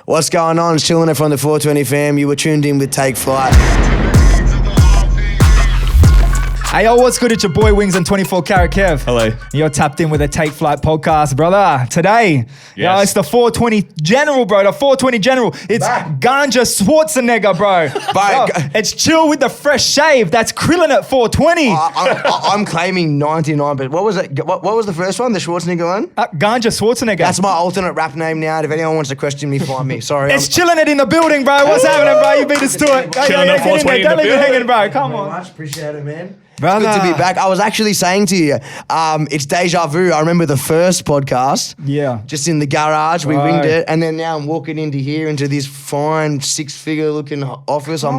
What's going on? It's Chillinit from the 420 fam. You were tuned in with Take Flight. Hey, yo, what's good? It's your boy Wings and 24 Karat Kev. Hello. You're tapped in with a Take Flight podcast, brother. Today, yo, it's the 420 General, bro. The 420 General. It's Ganja Schwarzenegger, bro. Yo, it's chill with the fresh shave. That's Chillinit 420. I'm claiming 99, but what was it? What was the first one? The Schwarzenegger one? Ganja Schwarzenegger. That's my alternate rap name now. If anyone wants to question me, find me. Sorry. It's Chillinit in the building, bro. What's happening, bro? You beat us to it. Chillinit 420 Don't leave it hanging, bro. Come on. Much appreciate it, man. Brother. It's good to be back. I was actually saying to you, it's deja vu. I remember the first podcast. Yeah. Just in the garage, we winged it, and then now I'm walking into here, into this fine six-figure looking office. I'm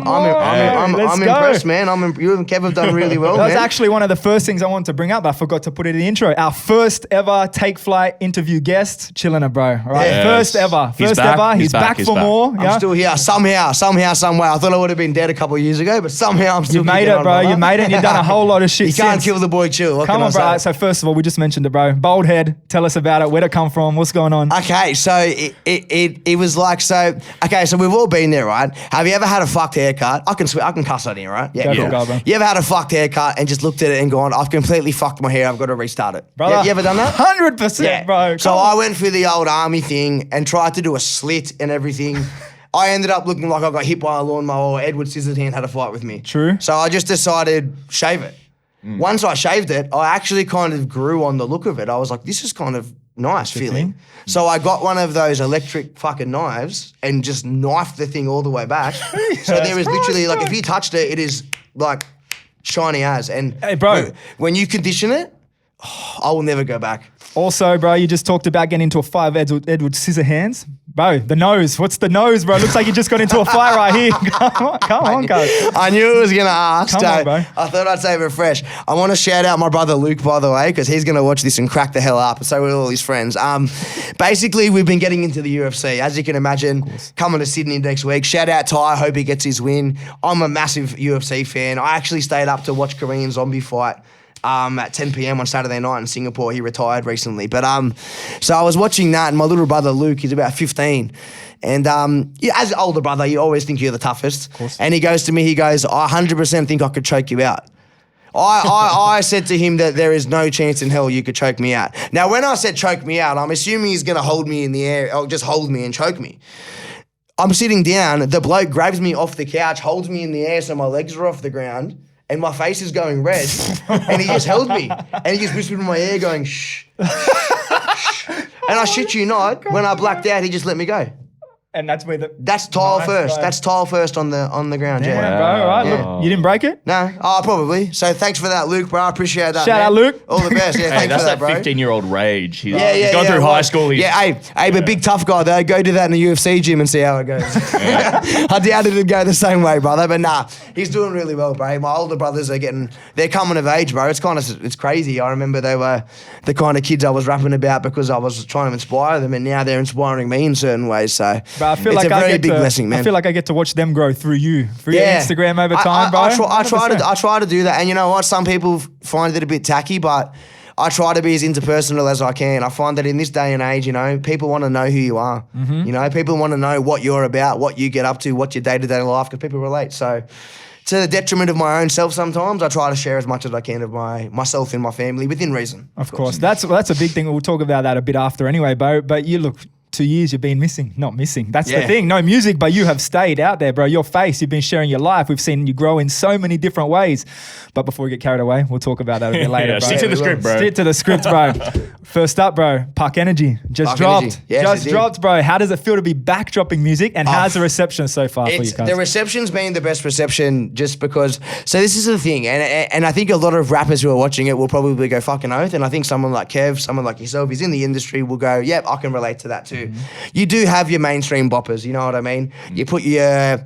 impressed, man. You and Kev have done really well. That was man. actually one of the first things I wanted to bring up. I forgot to put it in the intro. Our first ever Take Flight interview guest, Chillinit, bro. All right, Yes. First ever. He's First back. ever. He's He's back. back He's for back. more. I'm Yeah. still here somehow, some way. I thought I would have been dead a couple of years ago, but somehow I'm still You made kicking it, on, bro. brother. You made it. And you've done a whole lot of shit You can't since. kill the boy Chill. What Come can on, I bro. say? So first of all, we just mentioned it, bro. Bald head. Tell us about it. Where'd it come from? What's going on? Okay, so it was like so we've all been there, right? Have you ever had a fucked haircut? I can cuss on here, right? Go for it, bro. You ever had a fucked haircut and just looked at it and gone, I've completely fucked my hair, I've got to restart it. Brother, You ever done that? 100%, bro. So Come I on. went through the old army thing and tried to do a slit and everything. I ended up looking like I got hit by a lawnmower or Edward Scissorhands had a fight with me. True. So I just decided, shave it. Once I shaved it, I actually kind of grew on the look of it. I was like, this is kind of nice feeling. So I got one of those electric fucking knives and just knifed the thing all the way back. So there is literally, like, if you touched it, it is like shiny as. And Hey, bro. when you condition it, I will never go back. Also, bro, you just talked about getting into a fight with Edward Scissorhands. Bro, the nose. What's the nose, bro? Looks like you just got into a fight right here. Come on, guys. I knew it was going to ask. Come on, bro. I thought I'd save it fresh. I want to shout out my brother Luke, by the way, because he's going to watch this and crack the hell up. So will all his friends. Basically, we've been getting into the UFC. As you can imagine, coming to Sydney next week. Shout out Ty. Hope he gets his win. I'm a massive UFC fan. I actually stayed up to watch Korean Zombie fight. At 10 p.m. on Saturday night in Singapore. He retired recently. But so I was watching that, and my little brother Luke, he's about 15. And as an older brother, you always think you're the toughest. And he goes to me, I 100% think I could choke you out. I said to him that there is no chance in hell you could choke me out. Now, when I said choke me out, I'm assuming he's going to hold me in the air, or just hold me and choke me. I'm sitting down, the bloke grabs me off the couch, holds me in the air so my legs are off the ground, and my face is going red, and he just held me, and he just whispered in my ear going, shh, shh. And I shit you not, when I blacked out, he just let me go. And that's where the... That's tile Nice, first. bro. That's tile first on the ground, Yeah, yeah. bro. All right. Yeah. Look, you didn't break it? No, probably. So thanks for that, Luke, bro. I appreciate that. Shout man. out, Luke. All the best. Yeah, Hey, thanks that's for that, that bro. 15-year-old rage. He's Yeah, gone through high school. Big tough guy though. Go do that in the UFC gym and see how it goes. I doubt it'd go the same way, brother. But nah, he's doing really well, bro. My older brothers they're coming of age, bro. It's crazy. I remember they were the kind of kids I was rapping about because I was trying to inspire them, and now they're inspiring me in certain ways. So Bro, I feel it's like a very big blessing, man. I feel like I get to watch them grow through your Instagram over time, bro. I 100%. try to do that, and you know what? Some people find it a bit tacky, but I try to be as interpersonal as I can. I find that in this day and age, you know, people want to know who you are. Mm-hmm. You know, people want to know what you're about, what you get up to, what your day-to-day life, because people relate. So to the detriment of my own self sometimes, I try to share as much as I can of myself and my family within reason. Of course. That's a big thing. We'll talk about that a bit after anyway, bro. But you look... 2 years you've been missing. Not missing. That's the thing. No music, but you have stayed out there, bro. Your face, you've been sharing your life. We've seen you grow in so many different ways. But before we get carried away, we'll talk about that a bit later, bro. Stick to the script, bro. Stick to the script, bro. First up, bro, Puck Energy. Just Puck dropped. Energy. Yes, Just it did. dropped, bro. How does it feel to be back dropping music? And how's the reception so far for you guys? The reception's been the best reception just because... So this is the thing, and I think a lot of rappers who are watching it will probably go fucking oath, and I think someone like Kev, someone like yourself, who's in the industry will go, yep, I can relate to that too. You do have your mainstream boppers, you know what I mean? You put your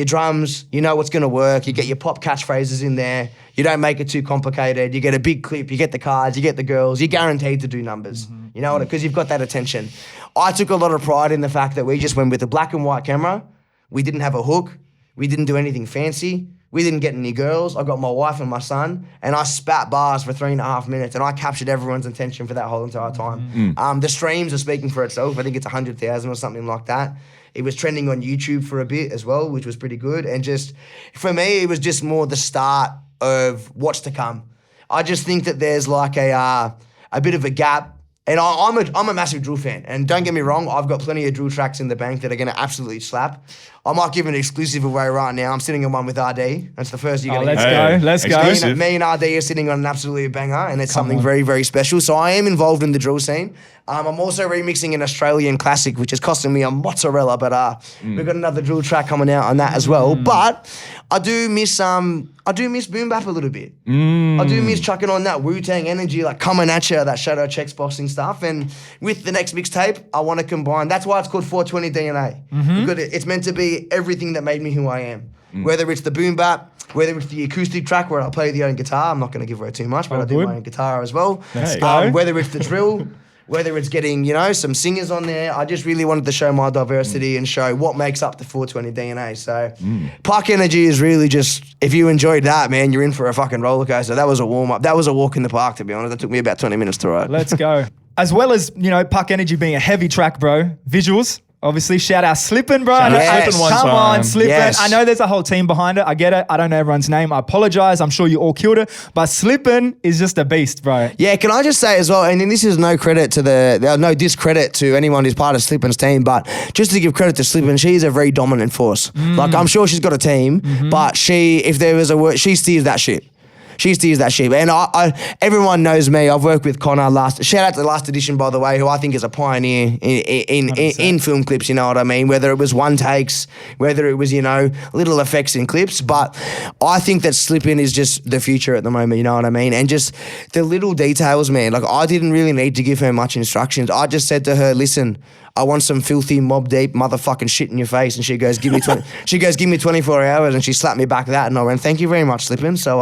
drums, you know what's going to work, you get your pop catchphrases in there, you don't make it too complicated, you get a big clip, you get the cards, you get the girls, you're guaranteed to do numbers, you know, because you've got that attention. I took a lot of pride in the fact that we just went with a black and white camera, we didn't have a hook, we didn't do anything fancy, We didn't get any girls. I got my wife and my son, and I spat bars for 3.5 minutes, and I captured everyone's attention for that whole entire time. The streams are speaking for itself. I think it's 100,000 or something like that. It was trending on YouTube for a bit as well, which was pretty good. And just, for me, it was just more the start of what's to come. I just think that there's like a bit of a gap. And I'm a massive drill fan. And don't get me wrong, I've got plenty of drill tracks in the bank that are going to absolutely slap. I might give an exclusive away right now. I'm sitting on one with RD. That's the first you're going to Let's go. Exclusive. Me and RD are sitting on an absolute banger, and it's something very, very special. So I am involved in the drill scene. I'm also remixing an Australian classic, which is costing me a mozzarella, but we've got another drill track coming out on that as well. But I do miss boom bap a little bit. I do miss chucking on that Wu-Tang energy, like coming at you, that shadow checks boxing stuff. And with the next mixtape, I want to combine. That's why it's called 420 DNA. Because it's meant to be everything that made me who I am. Whether it's the boom bap, whether it's the acoustic track where I play the own guitar. I'm not going to give away too much, but I do my own guitar as well. Whether it's the drill. Whether it's getting, some singers on there, I just really wanted to show my diversity and show what makes up the 420 DNA. So, Park Energy is really just, if you enjoyed that, man, you're in for a fucking roller coaster. That was a warm up. That was a walk in the park, to be honest. That took me about 20 minutes to write. Let's go. As well as, Park Energy being a heavy track, bro, visuals. Obviously, shout out Slippin', bro. Yes. Come on, Slippin'. Yes. I know there's a whole team behind it. I get it. I don't know everyone's name. I apologize. I'm sure you all killed it. But Slippin' is just a beast, bro. Yeah, can I just say as well, and then this is no credit to no discredit to anyone who's part of Slippin's team, but just to give credit to Slippin', she's a very dominant force. Like, I'm sure she's got a team, but if there was a word, she steers that ship. She steers that ship. And everyone knows me. I've worked with Connor shout out to Last Edition, by the way, who I think is a pioneer in film clips, you know what I mean? Whether it was one takes, whether it was, little effects in clips. But I think that Slippin' is just the future at the moment, you know what I mean? And just the little details, man. Like, I didn't really need to give her much instructions. I just said to her, listen, I want some filthy mob deep motherfucking shit in your face. And she goes, give me 24 hours. And she slapped me back that. And I went, thank you very much, Slippin'. So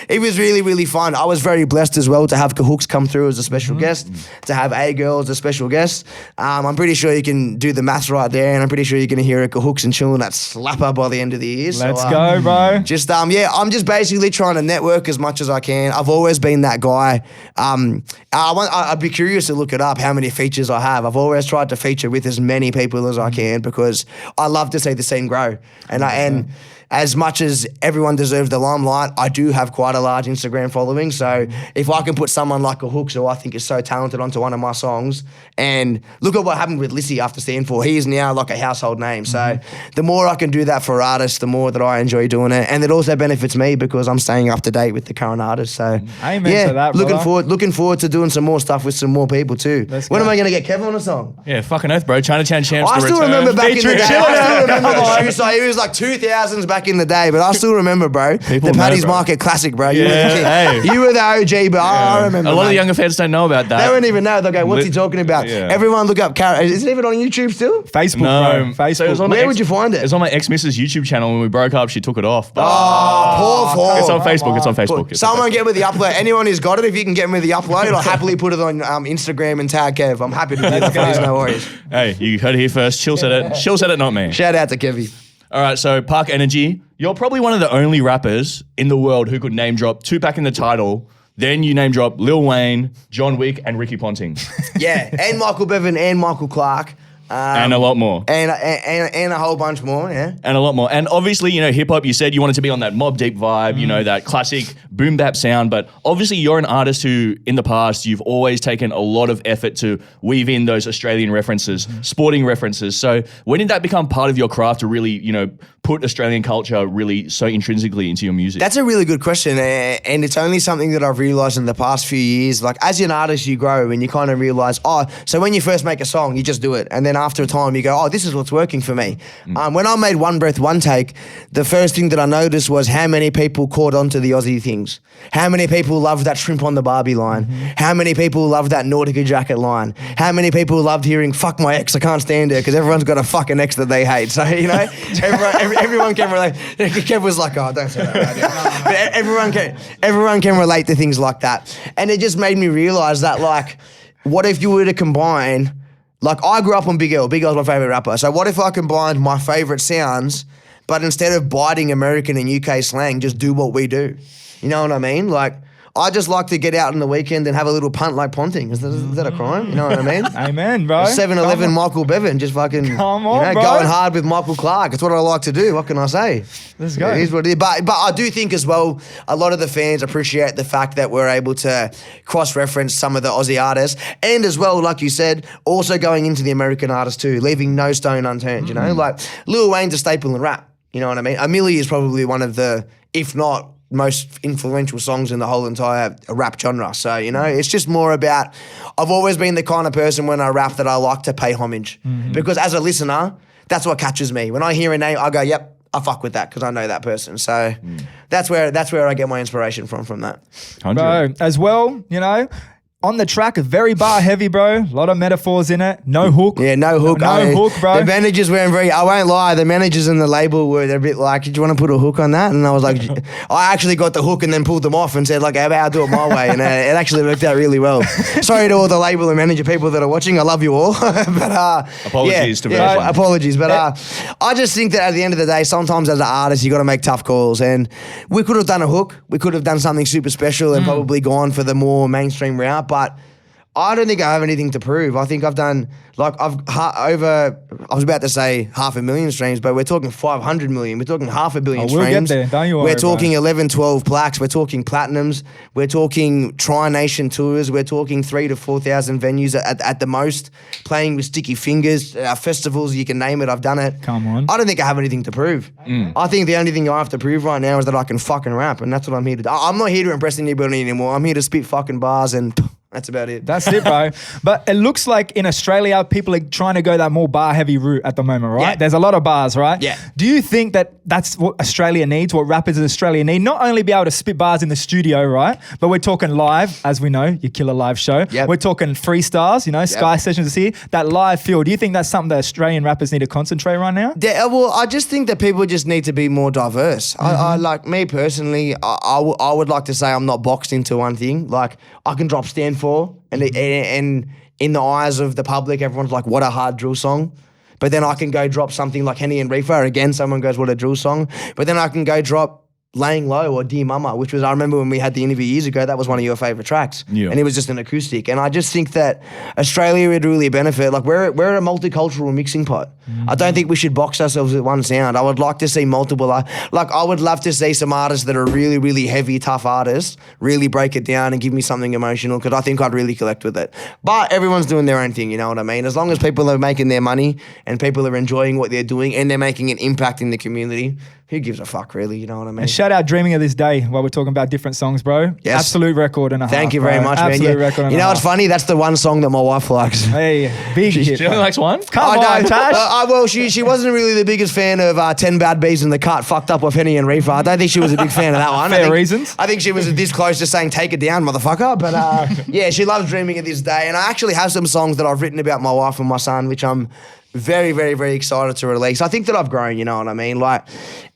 it was really, really fun. I was very blessed as well to have Cahooks come through as a special guest, to have A-Girl as a special guest. I'm pretty sure you can do the maths right there. And I'm pretty sure you're going to hear a Cahooks and Chillinit slapper by the end of the year. Let's go, bro. Just, I'm just basically trying to network as much as I can. I've always been that guy. I'd be curious to look it up, how many features I have. I've always tried to feature with as many people as I can because I love to see the scene grow. And as much as everyone deserves the limelight, I do have quite a large Instagram following. So if I can put someone like a Hooks, who I think is so talented, onto one of my songs, and look at what happened with Lissy after Stand For. He is now like a household name. So the more I can do that for artists, the more that I enjoy doing it. And it also benefits me because I'm staying up to date with the current artists. So Amen to that, looking forward to doing some more stuff with some more people too. When am I going to get Kevin on a song? Yeah, fucking oath, bro. Chinatown Champs. I still remember back in the day. It was like 2000s back in the day, but I still remember, bro. The Paddy's Market Classic, bro. You were the OG, but I remember. A lot of the younger fans don't know about that. They won't even know. They'll go, what's he talking about? Yeah. Everyone look up Cara. Is it even on YouTube still? Facebook, No. bro. Facebook. So it was on Where would you find it? It was on my ex-missus YouTube channel. When we broke up, she took it off. But Poor form. it's on Facebook. It's on Facebook. Someone get with the upload. Anyone who's got it, if you can get me the upload, I'll happily put it on Instagram and tag Kev. I'm happy to do that. There's no worries. Hey, you heard it here first. Chill said it. Chill said it, not me. Shout out to Kevy. All right, so Park Energy. You're probably one of the only rappers in the world who could name drop Tupac in the title. Then you name drop Lil Wayne, John Wick, and Ricky Ponting. Yeah, and Michael Bevan and Michael Clark. And a lot more. And a whole bunch more, yeah. And a lot more. And obviously, hip hop, you said you wanted to be on that Mobb Deep vibe, that classic boom bap sound. But obviously, you're an artist who, in the past, you've always taken a lot of effort to weave in those Australian references, sporting references. So when did that become part of your craft to really, put Australian culture really so intrinsically into your music? That's a really good question. And it's only something that I've realized in the past few years. Like, as an artist, you grow and you kind of realize, so when you first make a song, you just do it. And then after a time, you go, this is what's working for me. When I made One Breath, One Take, the first thing that I noticed was how many people caught on to the Aussie things. How many people loved that shrimp on the Barbie line. How many people loved that Nautica jacket line. How many people loved hearing, fuck my ex, I can't stand her, because everyone's got a fucking ex that they hate. So, everyone can relate. Kev was like, don't say that. Right? But everyone can relate to things like that. And it just made me realize that, like, what if you were to combine, like, I grew up on Big L. Big L's my favorite rapper. So what if I combined my favorite sounds but instead of biting American and UK slang, just do what we do. You know what I mean? Like, I just like to get out on the weekend and have a little punt like Ponting. Is that a crime? You know what I mean? Amen, bro. 7-Eleven Michael Bevan, just fucking Come on, bro. going hard with Michael Clark. It's what I like to do. What can I say? Let's go. It is what it is. But I do think as well, a lot of the fans appreciate the fact that we're able to cross-reference some of the Aussie artists. And as well, like you said, also going into the American artists too, leaving no stone unturned, you know? Like, Lil Wayne's a staple in rap. You know what I mean? A Milli is probably one of the, if not most influential songs in the whole entire rap genre. So, you know, it's just more about, I've always been the kind of person when I rap that I like to pay homage. Because as a listener, that's what catches me. When I hear a name, I go, yep, I fuck with that because I know that person. So that's where I get my inspiration from that. 100. Bro, as well, you know, on the track, very bar heavy, bro. A lot of metaphors in it. No hook. Yeah, no hook. No hook, bro. The managers weren't very, I won't lie, the managers and the label were a bit like, did you want to put a hook on that? And I was like, I actually got the hook and then pulled them off and said, like, how about I do it my way? And it actually worked out really well. Sorry to all the label and manager people that are watching. I love you all. But Apologies to everyone. apologies. But I just think that at the end of the day, sometimes as an artist, you got to make tough calls. And we could have done a hook. We could have done something super special and probably gone for the more mainstream route. But I don't think I have anything to prove. I think I've done, like, I was about to say 500,000 streams, but we're talking 500 million. We're talking 500 million we'll streams. get there. Don't you worry, We're talking bro. 11, 12 plaques. We're talking platinums. We're talking tri-nation tours. We're talking 3,000 to 4,000 venues at the most, playing with Sticky Fingers, festivals, you can name it. I've done it. Come on. I don't think I have anything to prove. I think the only thing I have to prove right now is that I can fucking rap, and that's what I'm here to do. I'm not here to impress anybody anymore. I'm here to spit fucking bars and that's about it. That's it, bro. But it looks like in Australia, people are trying to go that more bar-heavy route at the moment, right? Yeah. There's a lot of bars, right? Yeah. Do you think that that's what Australia needs, what rappers in Australia need? Not only be able to spit bars in the studio, right? But we're talking live, as we know, your Killer Live show. Yep. We're talking freestyles, you know, Sky Sessions is here. That live feel. Do you think that's something that Australian rappers need to concentrate right now? Yeah, well, I just think that people just need to be more diverse. I like, me personally, I would like to say I'm not boxed into one thing. Like, I can drop Stand For, and in the eyes of the public, everyone's like, what a hard drill song. But then I can go drop something like Henny and Reefer. Again, someone goes, what a drill song. But then I can go drop Laying Low or Dear Mama, which was, I remember when we had the interview years ago, that was one of your favourite tracks. Yeah. And it was just an acoustic. And I just think that Australia would really benefit. Like, we're a multicultural mixing pot. I don't think we should box ourselves with one sound. I would like to see multiple, like, I would love to see some artists that are really, really heavy, tough artists really break it down and give me something emotional, because I think I'd really collect with it. But everyone's doing their own thing, you know what I mean? As long as people are making their money and people are enjoying what they're doing and they're making an impact in the community, who gives a fuck, really? You know what I mean? And shout out Dreaming of This Day while we're talking about different songs, bro. Yes. Absolute record and a half. Thank you very bro. much, Absolute man. record and You a know what's half. funny? That's the one song that my wife likes. Hey, big hit. She only likes one? Come on, know. Tash. Well, she wasn't really the biggest fan of 10 Bad Bees in the Cut, Fucked Up with Henny and Reefer. I don't think she was a big fan of that one. Fair reasons. I think she was this close to saying, take it down, motherfucker. But yeah, she loves Dreaming of This Day. And I actually have some songs that I've written about my wife and my son, which I'm very, very, very excited to release. I think that I've grown, you know what I mean? Like,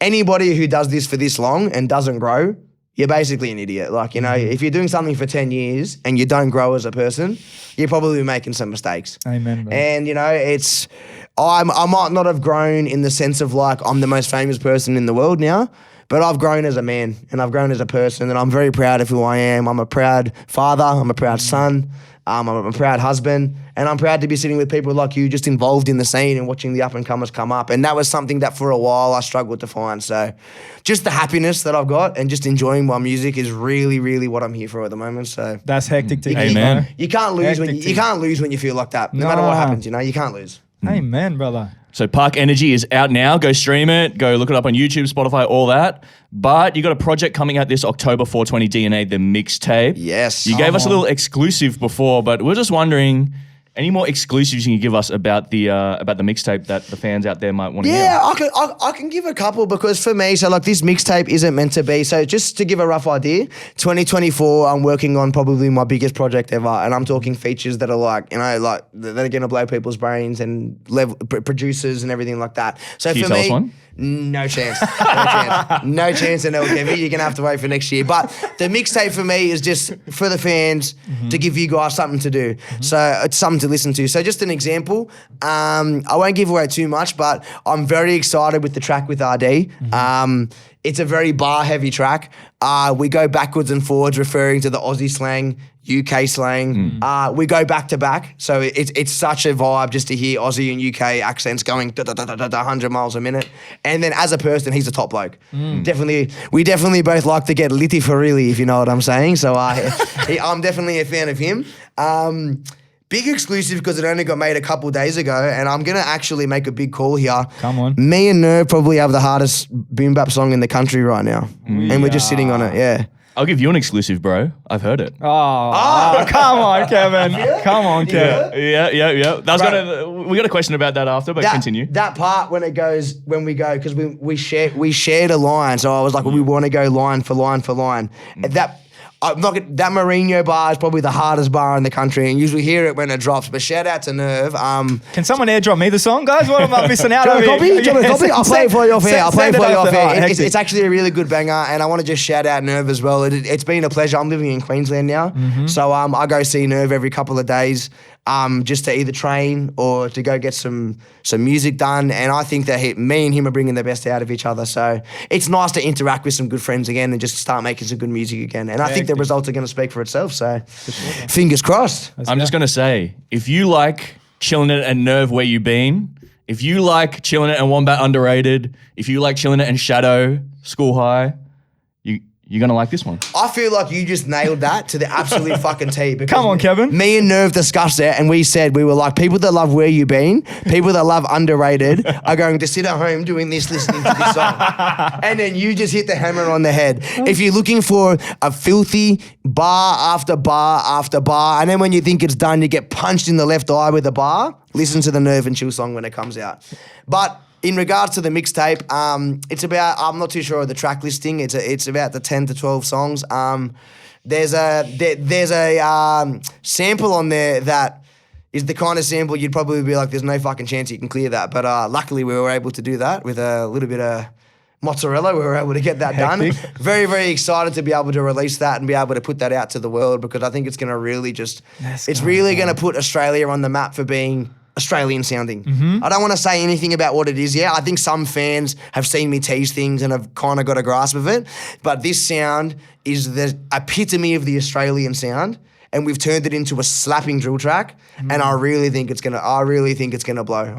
anybody who does this for this long and doesn't grow, you're basically an idiot. Like, you know, if you're doing something for 10 years and you don't grow as a person, you're probably making some mistakes. Amen, bro. And, you know, I might not have grown in the sense of like I'm the most famous person in the world now, but I've grown as a man and I've grown as a person, and I'm very proud of who I am. I'm a proud father. I'm a proud son. I'm a proud husband, and I'm proud to be sitting with people like you, just involved in the scene and watching the up-and-comers come up. And that was something that for a while I struggled to find. So just the happiness that I've got and just enjoying my music is really, really what I'm here for at the moment. So That's hectic to hear, Amen. bro. you can't lose when Hectic you can't lose when you feel like that. No matter what happens, you know, you can't lose. Amen, brother. So Park Energy is out now. Go stream it. Go look it up on YouTube, Spotify, all that. But you got a project coming out this October 420 DNA, the mixtape. Yes. You gave us a little exclusive before, but we're just wondering, any more exclusives you can give us about the mixtape that the fans out there might want to hear? Yeah, I can give a couple, because for me, so like this mixtape isn't meant to be. So just to give a rough idea, 2024, I'm working on probably my biggest project ever, and I'm talking features that are like, you know, like that are gonna blow people's brains and producers and everything like that. So Can you for tell me, us one? No chance. No chance in El Kevy. You're going to have to wait for next year. But the mixtape for me is just for the fans to give you guys something to do. So it's something to listen to. So just an example. I won't give away too much, but I'm very excited with the track with RD. It's a very bar-heavy track. We go backwards and forwards referring to the Aussie slang, UK slang. We go back to back. So it's such a vibe just to hear Aussie and UK accents going 100 miles a minute. And then as a person, he's a top bloke. We definitely both like to get litty for really, if you know what I'm saying. So I'm definitely a fan of him. Big exclusive because it only got made a couple days ago, and I'm going to actually make a big call here. Come on. Me and Nerve probably have the hardest boom bap song in the country right now. And we're just sitting on it, yeah. I'll give you an exclusive, bro. I've heard it. Oh, come on, Kevin. Come on, Kevin. Yeah. We got a question about that after, but continue. That part when we go, because we shared a line, so I was like, we want to go line for line for line. That Mourinho bar is probably the hardest bar in the country, and usually hear it when it drops. But shout out to Nerve. Can someone airdrop me the song, guys? What am I missing out on? I'll play it for you off air. It's actually a really good banger, and I want to just shout out Nerve as well. It's been a pleasure. I'm living in Queensland now, so I go see Nerve every couple of days. Just to either train or to go get some music done. And I think that me and him are bringing the best out of each other. So it's nice to interact with some good friends again and just start making some good music again. And I think the results are going to speak for itself. So fingers crossed. I'm just going to say, if you like Chillinit and Nerve Where You Been, if you like Chillinit and Wombat Underrated, if you like Chillinit and Shadow School High, you're going to like this one. I feel like you just nailed that to the absolute fucking T. Come on, Kevin. Me and Nerve discussed it, and we were like, people that love Where You Been, people that love Underrated are going to sit at home doing this, listening to this song. And then you just hit the hammer on the head. If you're looking for a filthy bar after bar after bar, and then when you think it's done, you get punched in the left eye with a bar, listen to the Nerve and Chill song when it comes out. But in regards to the mixtape, it's about, I'm not too sure of the track listing. It's about the 10 to 12 songs. There's a sample on there that is the kind of sample you'd probably be like, there's no fucking chance you can clear that. But luckily we were able to do that with a little bit of mozzarella. We were able to get that done. Very, very excited to be able to release that and be able to put that out to the world, because I think it's going to really going to put Australia on the map for being Australian sounding. I don't want to say anything about what it is yet. I think some fans have seen me tease things and have kind of got a grasp of it. But this sound is the epitome of the Australian sound, and we've turned it into a slapping drill track. And I really think it's gonna blow.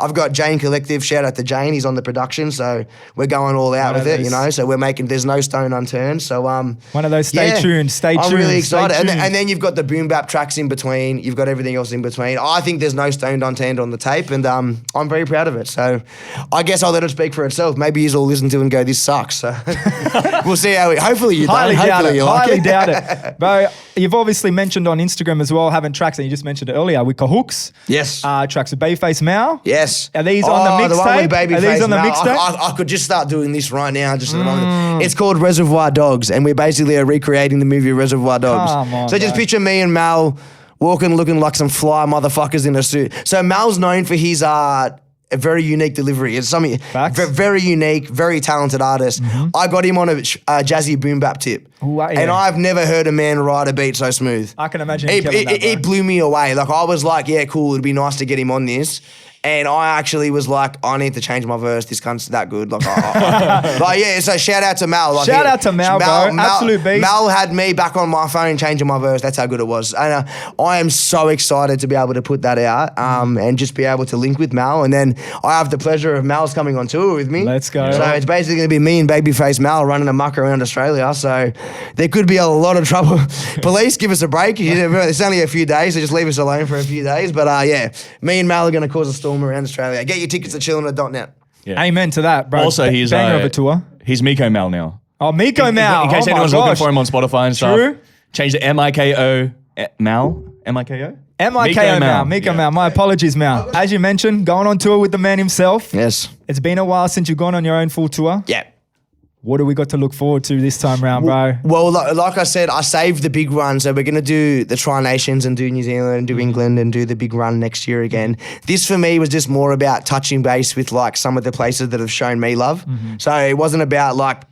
I've got Jane Collective, shout out to Jane, he's on the production, so we're going all out with it, you know. So there's no stone unturned. So one of those stay tuned. I'm really excited. And then you've got the boom bap tracks in between, you've got everything else in between. I think there's no stone unturned on the tape, and I'm very proud of it. So I guess I'll let it speak for itself. Maybe you all listen to it and go, this sucks. So we'll see hopefully you don't. Highly doubt it. Bro, you've obviously mentioned on Instagram as well, having tracks, and you just mentioned it earlier with Cahooks. Yes. Tracks with Babyface Mal. Yes. Are these on the mixtape? Are these on the mixtape? I could just start doing this right now. It's called Reservoir Dogs, and we basically are recreating the movie Reservoir Dogs. Come on, so just picture me and Mal walking, looking like some fly motherfuckers in a suit. So Mal's known for his a very unique delivery. It's something very unique, very talented artist. I got him on a jazzy boom bap tip. And I've never heard a man ride a beat so smooth. I can imagine it blew me away. Like, I was like, yeah, cool, it'd be nice to get him on this. And I actually was like, I need to change my verse. This cunt's that good. Like, so shout out to Mal. Shout out to Mal, bro. Absolute beast. Mal had me back on my phone changing my verse. That's how good it was. And I am so excited to be able to put that out and just be able to link with Mal. And then I have the pleasure of Mal's coming on tour with me. Let's go. So it's basically going to be me and Babyface Mal running amok around Australia. So there could be a lot of trouble. Police, give us a break. It's only a few days, so just leave us alone for a few days. But me and Mal are going to cause a storm around Australia. Get your tickets at chillinit.net. Yeah. Amen to that, bro. Also, he's banger of a tour. He's Miko Mal now. Oh, Miko Mal. In case anyone's looking for him on Spotify and True. stuff. Change the M-I-K-O Mal. M-I-K-O? M-I-K-O Mal. Miko Mal. My apologies, Mal. As you mentioned, going on tour with the man himself. Yes. It's been a while since you've gone on your own full tour. Yeah. What do we got to look forward to this time round, bro? Well, like I said, I saved the big run. So we're going to do the Tri-Nations and do New Zealand and do England and do the big run next year again. This for me was just more about touching base with like some of the places that have shown me love. So it wasn't about like,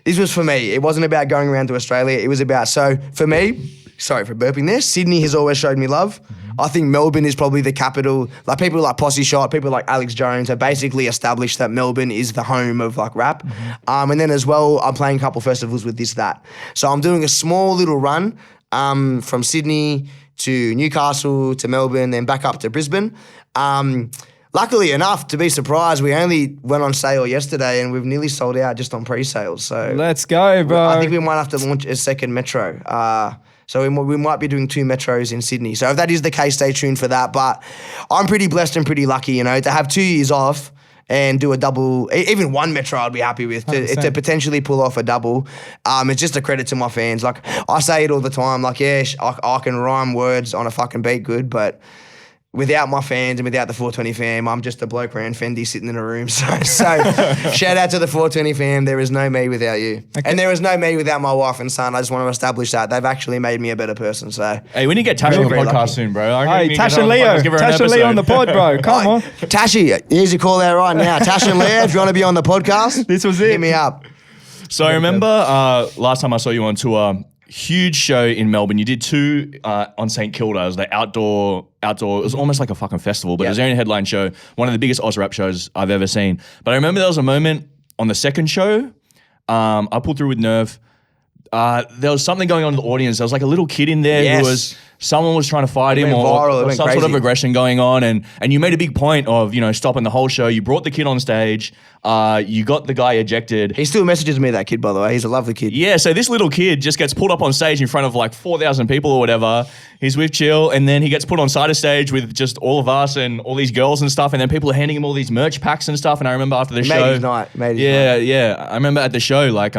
this was for me. It wasn't about going around to Australia. It was about, so for me, sorry for burping there, Sydney has always showed me love. I think Melbourne is probably the capital. Like people like Posse Shot, people like Alex Jones have basically established that Melbourne is the home of like rap. And then as well, I'm playing a couple festivals with this, that. So I'm doing a small little run from Sydney to Newcastle to Melbourne, then back up to Brisbane. Luckily enough, to be surprised, we only went on sale yesterday and we've nearly sold out just on pre-sales. So let's go, bro. I think we might have to launch a second metro. So we might be doing 2 metros in Sydney. So if that is the case, stay tuned for that. But I'm pretty blessed and pretty lucky, you know, to have 2 years off and do a double, even 1 metro I'd be happy with, to potentially pull off a double. It's just a credit to my fans. Like I say it all the time, like, yeah, I can rhyme words on a fucking beat good, but without my fans and without the 420 fam, I'm just a bloke around Fendi sitting in a room. So shout out to the 420 fam. There is no me without you. Okay. And there is no me without my wife and son. I just want to establish that. They've actually made me a better person. So hey, we need to get Tash on the podcast soon, bro. Hey, Tash and Leo. Tash and Leo on the pod, bro. Come on. Tashi, here's your call out right now. Tash and Leo, if you want to be on the podcast, this was it. Hit me up. So I remember last time I saw you on tour, huge show in Melbourne. You did 2 on St Kilda. It was the outdoor. It was almost like a fucking festival, but it was their own headline show. One of the biggest Oz rap shows I've ever seen. But I remember there was a moment on the second show. I pulled through with Nerve. There was something going on in the audience. There was like a little kid in there who was, someone was trying to fight him or some sort of aggression going on. And you made a big point of, you know, stopping the whole show. You brought the kid on stage. You got the guy ejected. He still messages me, that kid, by the way. He's a lovely kid. Yeah, so this little kid just gets pulled up on stage in front of like 4,000 people or whatever. He's with Chill, and then he gets put on side of stage with just all of us and all these girls and stuff, and then people are handing him all these merch packs and stuff. And I remember after the show... Made his night. Yeah. I remember at the show, like,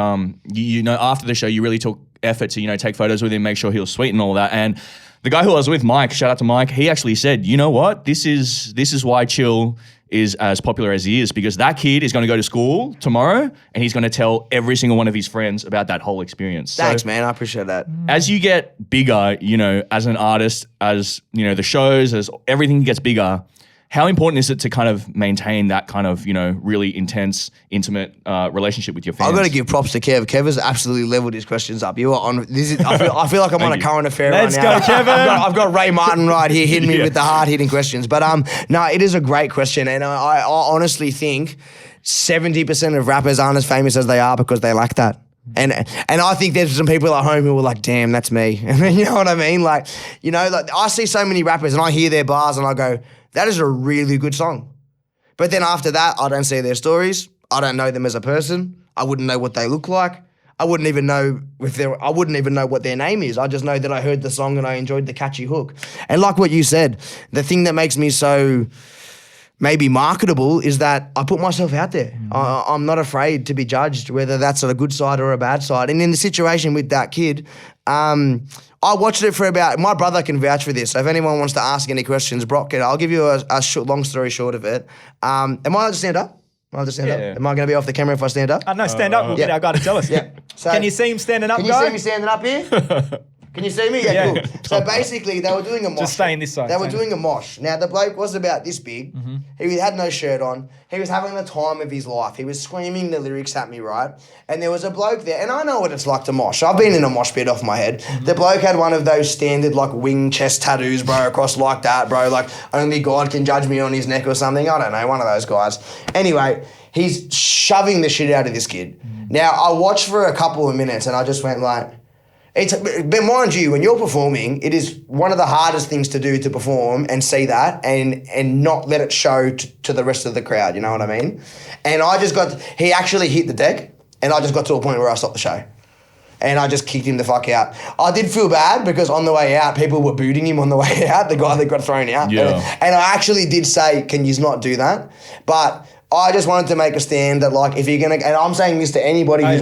you know, after the show, you really took effort to, you know, take photos with him, make sure he was sweet and all that. And the guy who I was with, Mike, shout out to Mike, he actually said, you know what? This is why Chill is as popular as he is, because that kid is going to go to school tomorrow and he's going to tell every single one of his friends about that whole experience. Thanks, man. I appreciate that. As you get bigger, you know, as an artist, as, you know, the shows, as everything gets bigger, how important is it to kind of maintain that kind of, you know, really intense, intimate relationship with your fans? I've got to give props to Kev. Kev has absolutely leveled his questions up. You are on. I feel like I'm on a current affair Let's right now. Let's go, Kevin. I've got Ray Martin right here hitting me with the hard-hitting questions. But no, it is a great question, and I honestly think 70% of rappers aren't as famous as they are because they lack that. And I think there's some people at home who are like, damn, that's me. You know what I mean? Like, you know, like I see so many rappers and I hear their bars and I go, that is a really good song. But then after that, I don't see their stories. I don't know them as a person. I wouldn't know what they look like. I wouldn't even know what their name is. I just know that I heard the song and I enjoyed the catchy hook. And like what you said, the thing that makes me so maybe marketable is that I put myself out there. I'm not afraid to be judged, whether that's on a good side or a bad side. And in the situation with that kid, I watched it for about, my brother can vouch for this. So if anyone wants to ask any questions, Brock, I'll give you a long story short of it. Am I allowed to stand up? Am I going to be off the camera if I stand up? No, stand up. We'll get our guy to tell us. Yeah. So, can you see him standing up, Can you see me standing up here? Can you see me? Yeah, cool. So basically, they were doing a mosh. Just stay in this side. They were doing a mosh. Now, the bloke was about this big. Mm-hmm. He had no shirt on. He was having the time of his life. He was screaming the lyrics at me, right? And there was a bloke there, and I know what it's like to mosh. I've been in a mosh pit off my head. Mm-hmm. The bloke had one of those standard, like, wing chest tattoos, bro, across like that, bro. Like, only God can judge me on his neck or something. I don't know, one of those guys. Anyway, he's shoving the shit out of this kid. Mm-hmm. Now, I watched for a couple of minutes, and I just went like... But mind you, when you're performing, it is one of the hardest things to do to perform and see that and not let it show to the rest of the crowd, you know what I mean? And he actually hit the deck and I just got to a point where I stopped the show. And I just kicked him the fuck out. I did feel bad because on the way out, people were booting him on the way out, the guy that got thrown out. Yeah. And I actually did say, can you not do that? But I just wanted to make a stand that, like, if you're going to, and I'm saying this to anybody who's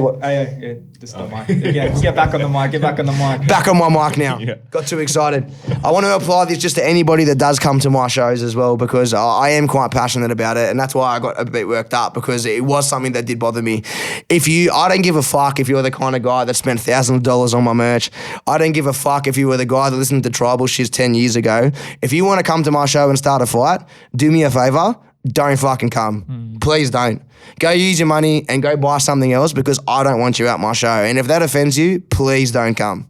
Just the mic. Yeah, get back on the mic. Get back on the mic. back on my mic now. Yeah. Got too excited. I want to apply this just to anybody that does come to my shows as well, because I am quite passionate about it, and that's why I got a bit worked up, because it was something that did bother me. I don't give a fuck if you're the kind of guy that spent thousands of dollars on my merch. I don't give a fuck if you were the guy that listened to tribal shit 10 years ago. If you want to come to my show and start a fight, do me a favor. Don't fucking come. Please don't. Go use your money and go buy something else, because I don't want you at my show. And if that offends you, please don't come.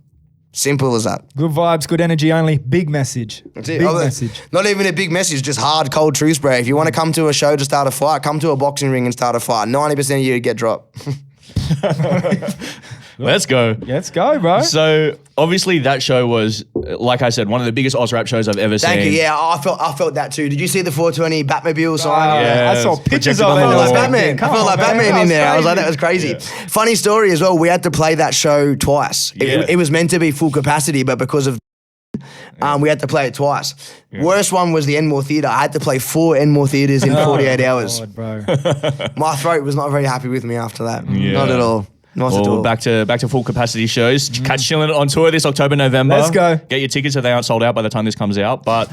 Simple as that. Good vibes, good energy only. Big message. That's it. Big message. Not even a big message, just hard, cold truth, bro. If you want to come to a show to start a fight, come to a boxing ring and start a fight. 90% of you get dropped. Let's go. Let's go, bro. So obviously that show was, like I said, one of the biggest Oz rap shows I've ever seen. Thank you. Yeah, I felt that too. Did you see the 420 Batmobile sign? Yeah, I saw pictures projected of on it. the I felt wall. like Batman. I Come felt on, like man. Batman That in was there. I was like, that crazy. was crazy. Funny story as well. We had to play that show twice. Yeah. It was meant to be full capacity, but because of we had to play it twice. Worst one was the Enmore Theatre. I had to play 4 Enmore Theatres in 48 hours. God, bro. My throat was not very happy with me after that. Yeah. Not at all. Not at Well, all. back to full capacity shows. Catch Chillinit on tour this October, November. Let's go. Get your tickets if they aren't sold out by the time this comes out. But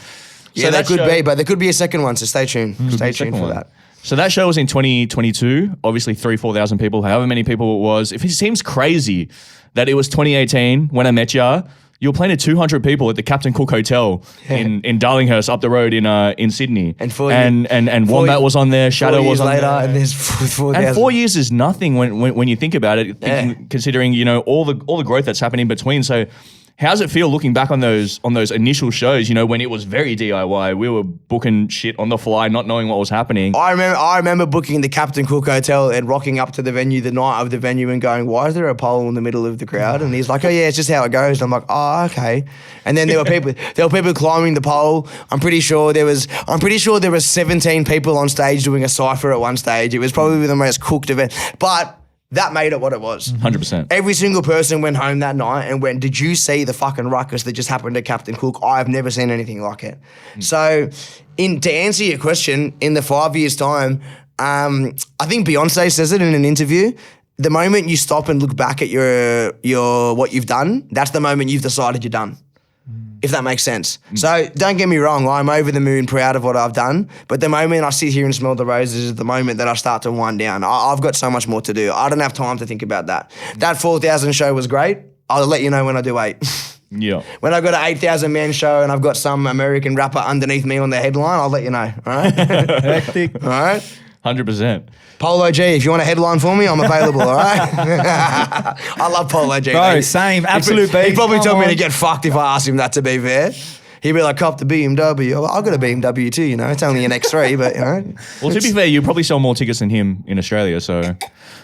Yeah, that could be, but there could be a second one, so stay tuned. Stay tuned second for one. that. So that show was in 2022. Obviously, 4,000 people, however many people it was. If it seems crazy that it was 2018 when I met ya, you were playing to 200 people at the Captain Cook Hotel in Darlinghurst, up the road in Sydney. And four and Wombat was on there, Shadow 4 years was on later, there. and there's 4,000. And 4 years is nothing when you think about it, considering all the growth that's happened in between. So, how does it feel looking back on those initial shows? When it was very DIY, we were booking shit on the fly, not knowing what was happening. I remember booking the Captain Cook Hotel and rocking up to the venue the night of the venue and going, why is there a pole in the middle of the crowd? And he's like, oh yeah, it's just how it goes. And I'm like, oh, okay. And then there were people climbing the pole. I'm pretty sure there was 17 people on stage doing a cypher at one stage. It was probably the most cooked event. But that made it what it was. 100%. Every single person went home that night and went, did you see the fucking ruckus that just happened to Captain Cook? I've never seen anything like it. So to answer your question, in the 5 years' time, I think Beyonce says it in an interview, the moment you stop and look back at your what you've done, that's the moment you've decided you're done. If that makes sense. So don't get me wrong, I'm over the moon proud of what I've done, but the moment I sit here and smell the roses is the moment that I start to wind down. I've got so much more to do. I don't have time to think about that. That 4,000 show was great. I'll let you know when I do 8. Yeah. When I've got an 8,000 man show and I've got some American rapper underneath me on the headline, I'll let you know. All right? Hectic. All right? 100%. Polo G, if you want a headline for me, I'm available, all right? I love Polo G. Bro, mate. same. Absolute beef. He'd probably Come tell me on. to get fucked if I asked him that, to be fair. He'd be like, cop the BMW. I've got a BMW too, It's only an X3, but, Well, to be fair, you probably sell more tickets than him in Australia, so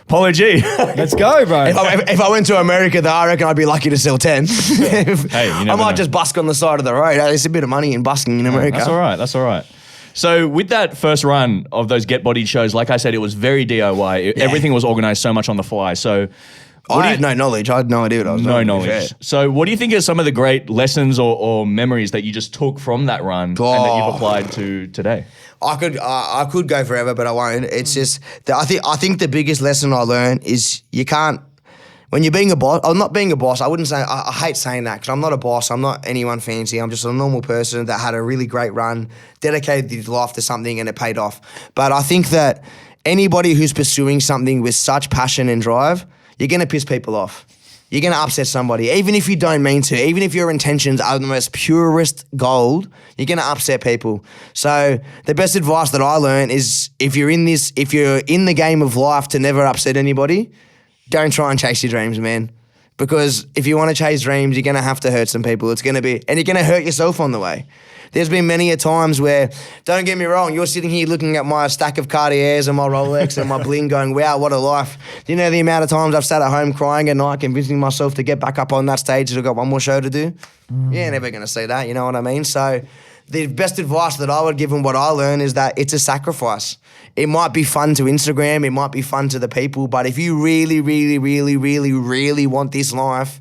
Polo G. Let's go, bro. If I went to America, though, I reckon I'd be lucky to sell 10. Hey, you I never might know. just busk on the side of the road. There's a bit of money in busking in America. That's all right. So with that first run of those Get Bodied shows, like I said, it was very DIY. Everything was organized so much on the fly. So I had no knowledge. I had no idea what I was doing. no to be fair. knowledge. So what do you think are some of the great lessons or memories that you just took from that run and that you've applied to today? I could go forever, but I won't. It's just that I think the biggest lesson I learned is you can't, when you're being a boss, or not being a boss, I wouldn't say, I hate saying that because I'm not a boss, I'm not anyone fancy, I'm just a normal person that had a really great run, dedicated his life to something and it paid off. But I think that anybody who's pursuing something with such passion and drive, you're going to piss people off. You're going to upset somebody, even if you don't mean to, even if your intentions are the most purest gold, you're going to upset people. So the best advice that I learned is if you're in the game of life to never upset anybody, don't try and chase your dreams, man. Because if you want to chase dreams, you're going to have to hurt some people. And you're going to hurt yourself on the way. There's been many a times where, don't get me wrong, you're sitting here looking at my stack of Cartiers and my Rolex and my bling going, wow, what a life. Do you know the amount of times I've sat at home crying at night, convincing myself to get back up on that stage and I've got one more show to do? You're never going to see that, you know what I mean? So the best advice that I would give and what I learned is that it's a sacrifice. It might be fun to Instagram, it might be fun to the people, but if you really, really, really, really, really want this life,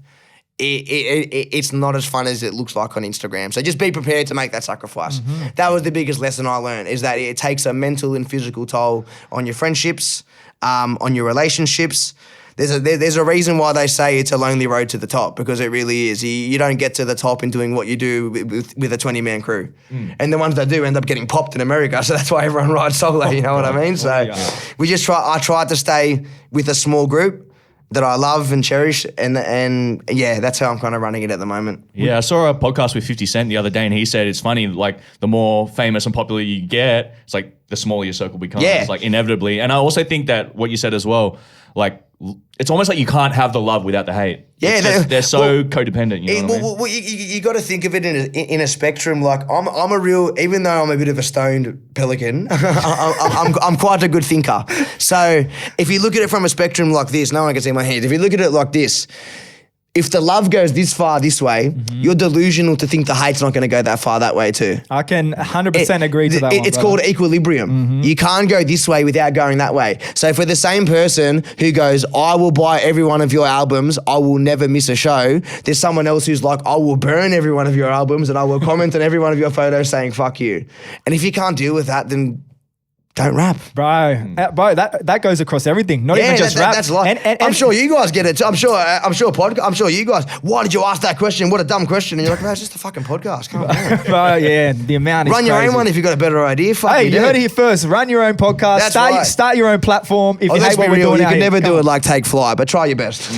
it's not as fun as it looks like on Instagram. So just be prepared to make that sacrifice. That was the biggest lesson I learned, is that it takes a mental and physical toll on your friendships, on your relationships. There's a reason why they say it's a lonely road to the top, because it really is. You don't get to the top in doing what you do with a 20-man crew. And the ones that do end up getting popped in America, so that's why everyone rides solo, you know what I mean? So I tried to stay with a small group that I love and cherish, and yeah, that's how I'm kind of running it at the moment. Yeah, I saw a podcast with 50 Cent the other day, and he said it's funny, like the more famous and popular you get, it's like the smaller your circle becomes, like inevitably. And I also think that what you said as well, like it's almost like you can't have the love without the hate. Yeah, they're so codependent. You know what I mean? You got to think of it in a spectrum. Like I'm a real, even though I'm a bit of a stoned pelican, I'm quite a good thinker. So if you look at it from a spectrum like this, no one can see my hands. If you look at it like this, if the love goes this far this way, you're delusional to think the hate's not going to go that far that way too. I can 100% agree to that one. It's called equilibrium. You can't go this way without going that way. So for the same person who goes, I will buy every one of your albums, I will never miss a show, there's someone else who's like, I will burn every one of your albums and I will comment on every one of your photos saying, fuck you. And if you can't deal with that, then don't rap. Bro, that goes across everything, not even just rap. That's life. And I'm sure you guys get it. I'm sure you guys, why did you ask that question? What a dumb question. And you're like, man, it's just a fucking podcast. Come on. Bro, yeah, the amount is Run your crazy. own one if you've got a better idea. Fuck you heard it here first. Run your own podcast. Start your own platform. If you hate what we're doing, you can never do it like Take Flight, but try your best.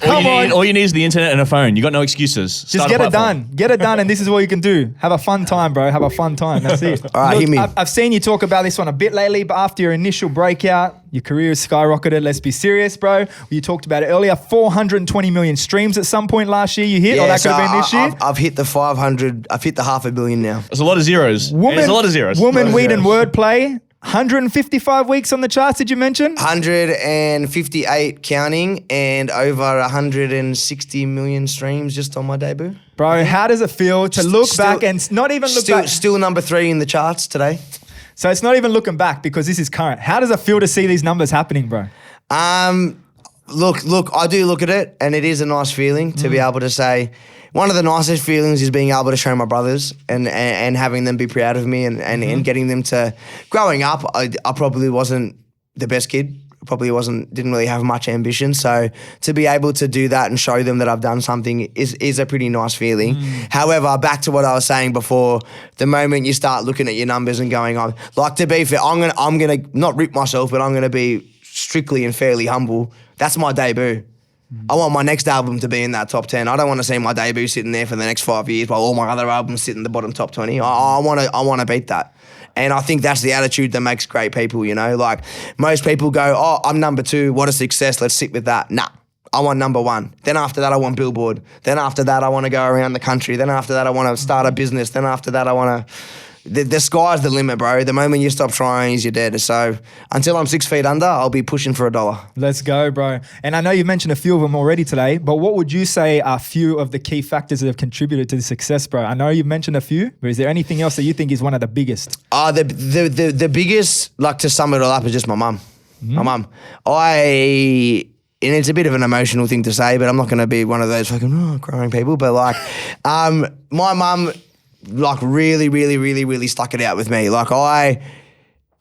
All you need is the internet and a phone. You got no excuses. Just get it done. Get it done, and this is what you can do. Have a fun time, bro. Have a fun time. That's it. All right, hit me. I've seen you talk about this one a bit lately, but after your initial breakout, your career has skyrocketed. Let's be serious, bro. You talked about it earlier. 420 million streams at some point last year you hit, or that could have been this year? I've hit the 500. I've hit the 500 million now. There's a lot of zeros. There's a lot of zeros. Woman, weed, and wordplay. 155 weeks on the charts, did you mention? 158 counting, and over 160 million streams just on my debut. Bro, how does it feel to look back and not even look back? Still number 3 in the charts today. So it's not even looking back because this is current. How does it feel to see these numbers happening, bro? Look, I do look at it, and it is a nice feeling to be able to say, one of the nicest feelings is being able to show my brothers and having them be proud of me and getting them to, growing up, I probably wasn't the best kid. Didn't really have much ambition. So to be able to do that and show them that I've done something is a pretty nice feeling. However, back to what I was saying before, the moment you start looking at your numbers and going on, like, to be fair, I'm gonna not rip myself, but I'm gonna be strictly and fairly humble. That's my debut. I want my next album to be in that top 10. I don't want to see my debut sitting there for the next 5 years while all my other albums sit in the bottom top 20. I want to beat that. And I think that's the attitude that makes great people, you know? Like, most people go, oh, I'm number 2. What a success. Let's sit with that. Nah, I want number 1. Then after that, I want Billboard. Then after that, I want to go around the country. Then after that, I want to start a business. Then after that, I want to... The sky's the limit, bro. The moment you stop trying, you're dead. So until I'm 6 feet under, I'll be pushing for $1. Let's go, bro. And I know you've mentioned a few of them already today, but what would you say are a few of the key factors that have contributed to the success, bro? I know you've mentioned a few, but is there anything else that you think is one of the biggest? The biggest, like, to sum it all up, is just my mum. My mum. And it's a bit of an emotional thing to say, but I'm not going to be one of those fucking crying people. But like, my mum, like, really stuck it out with me. Like, I'm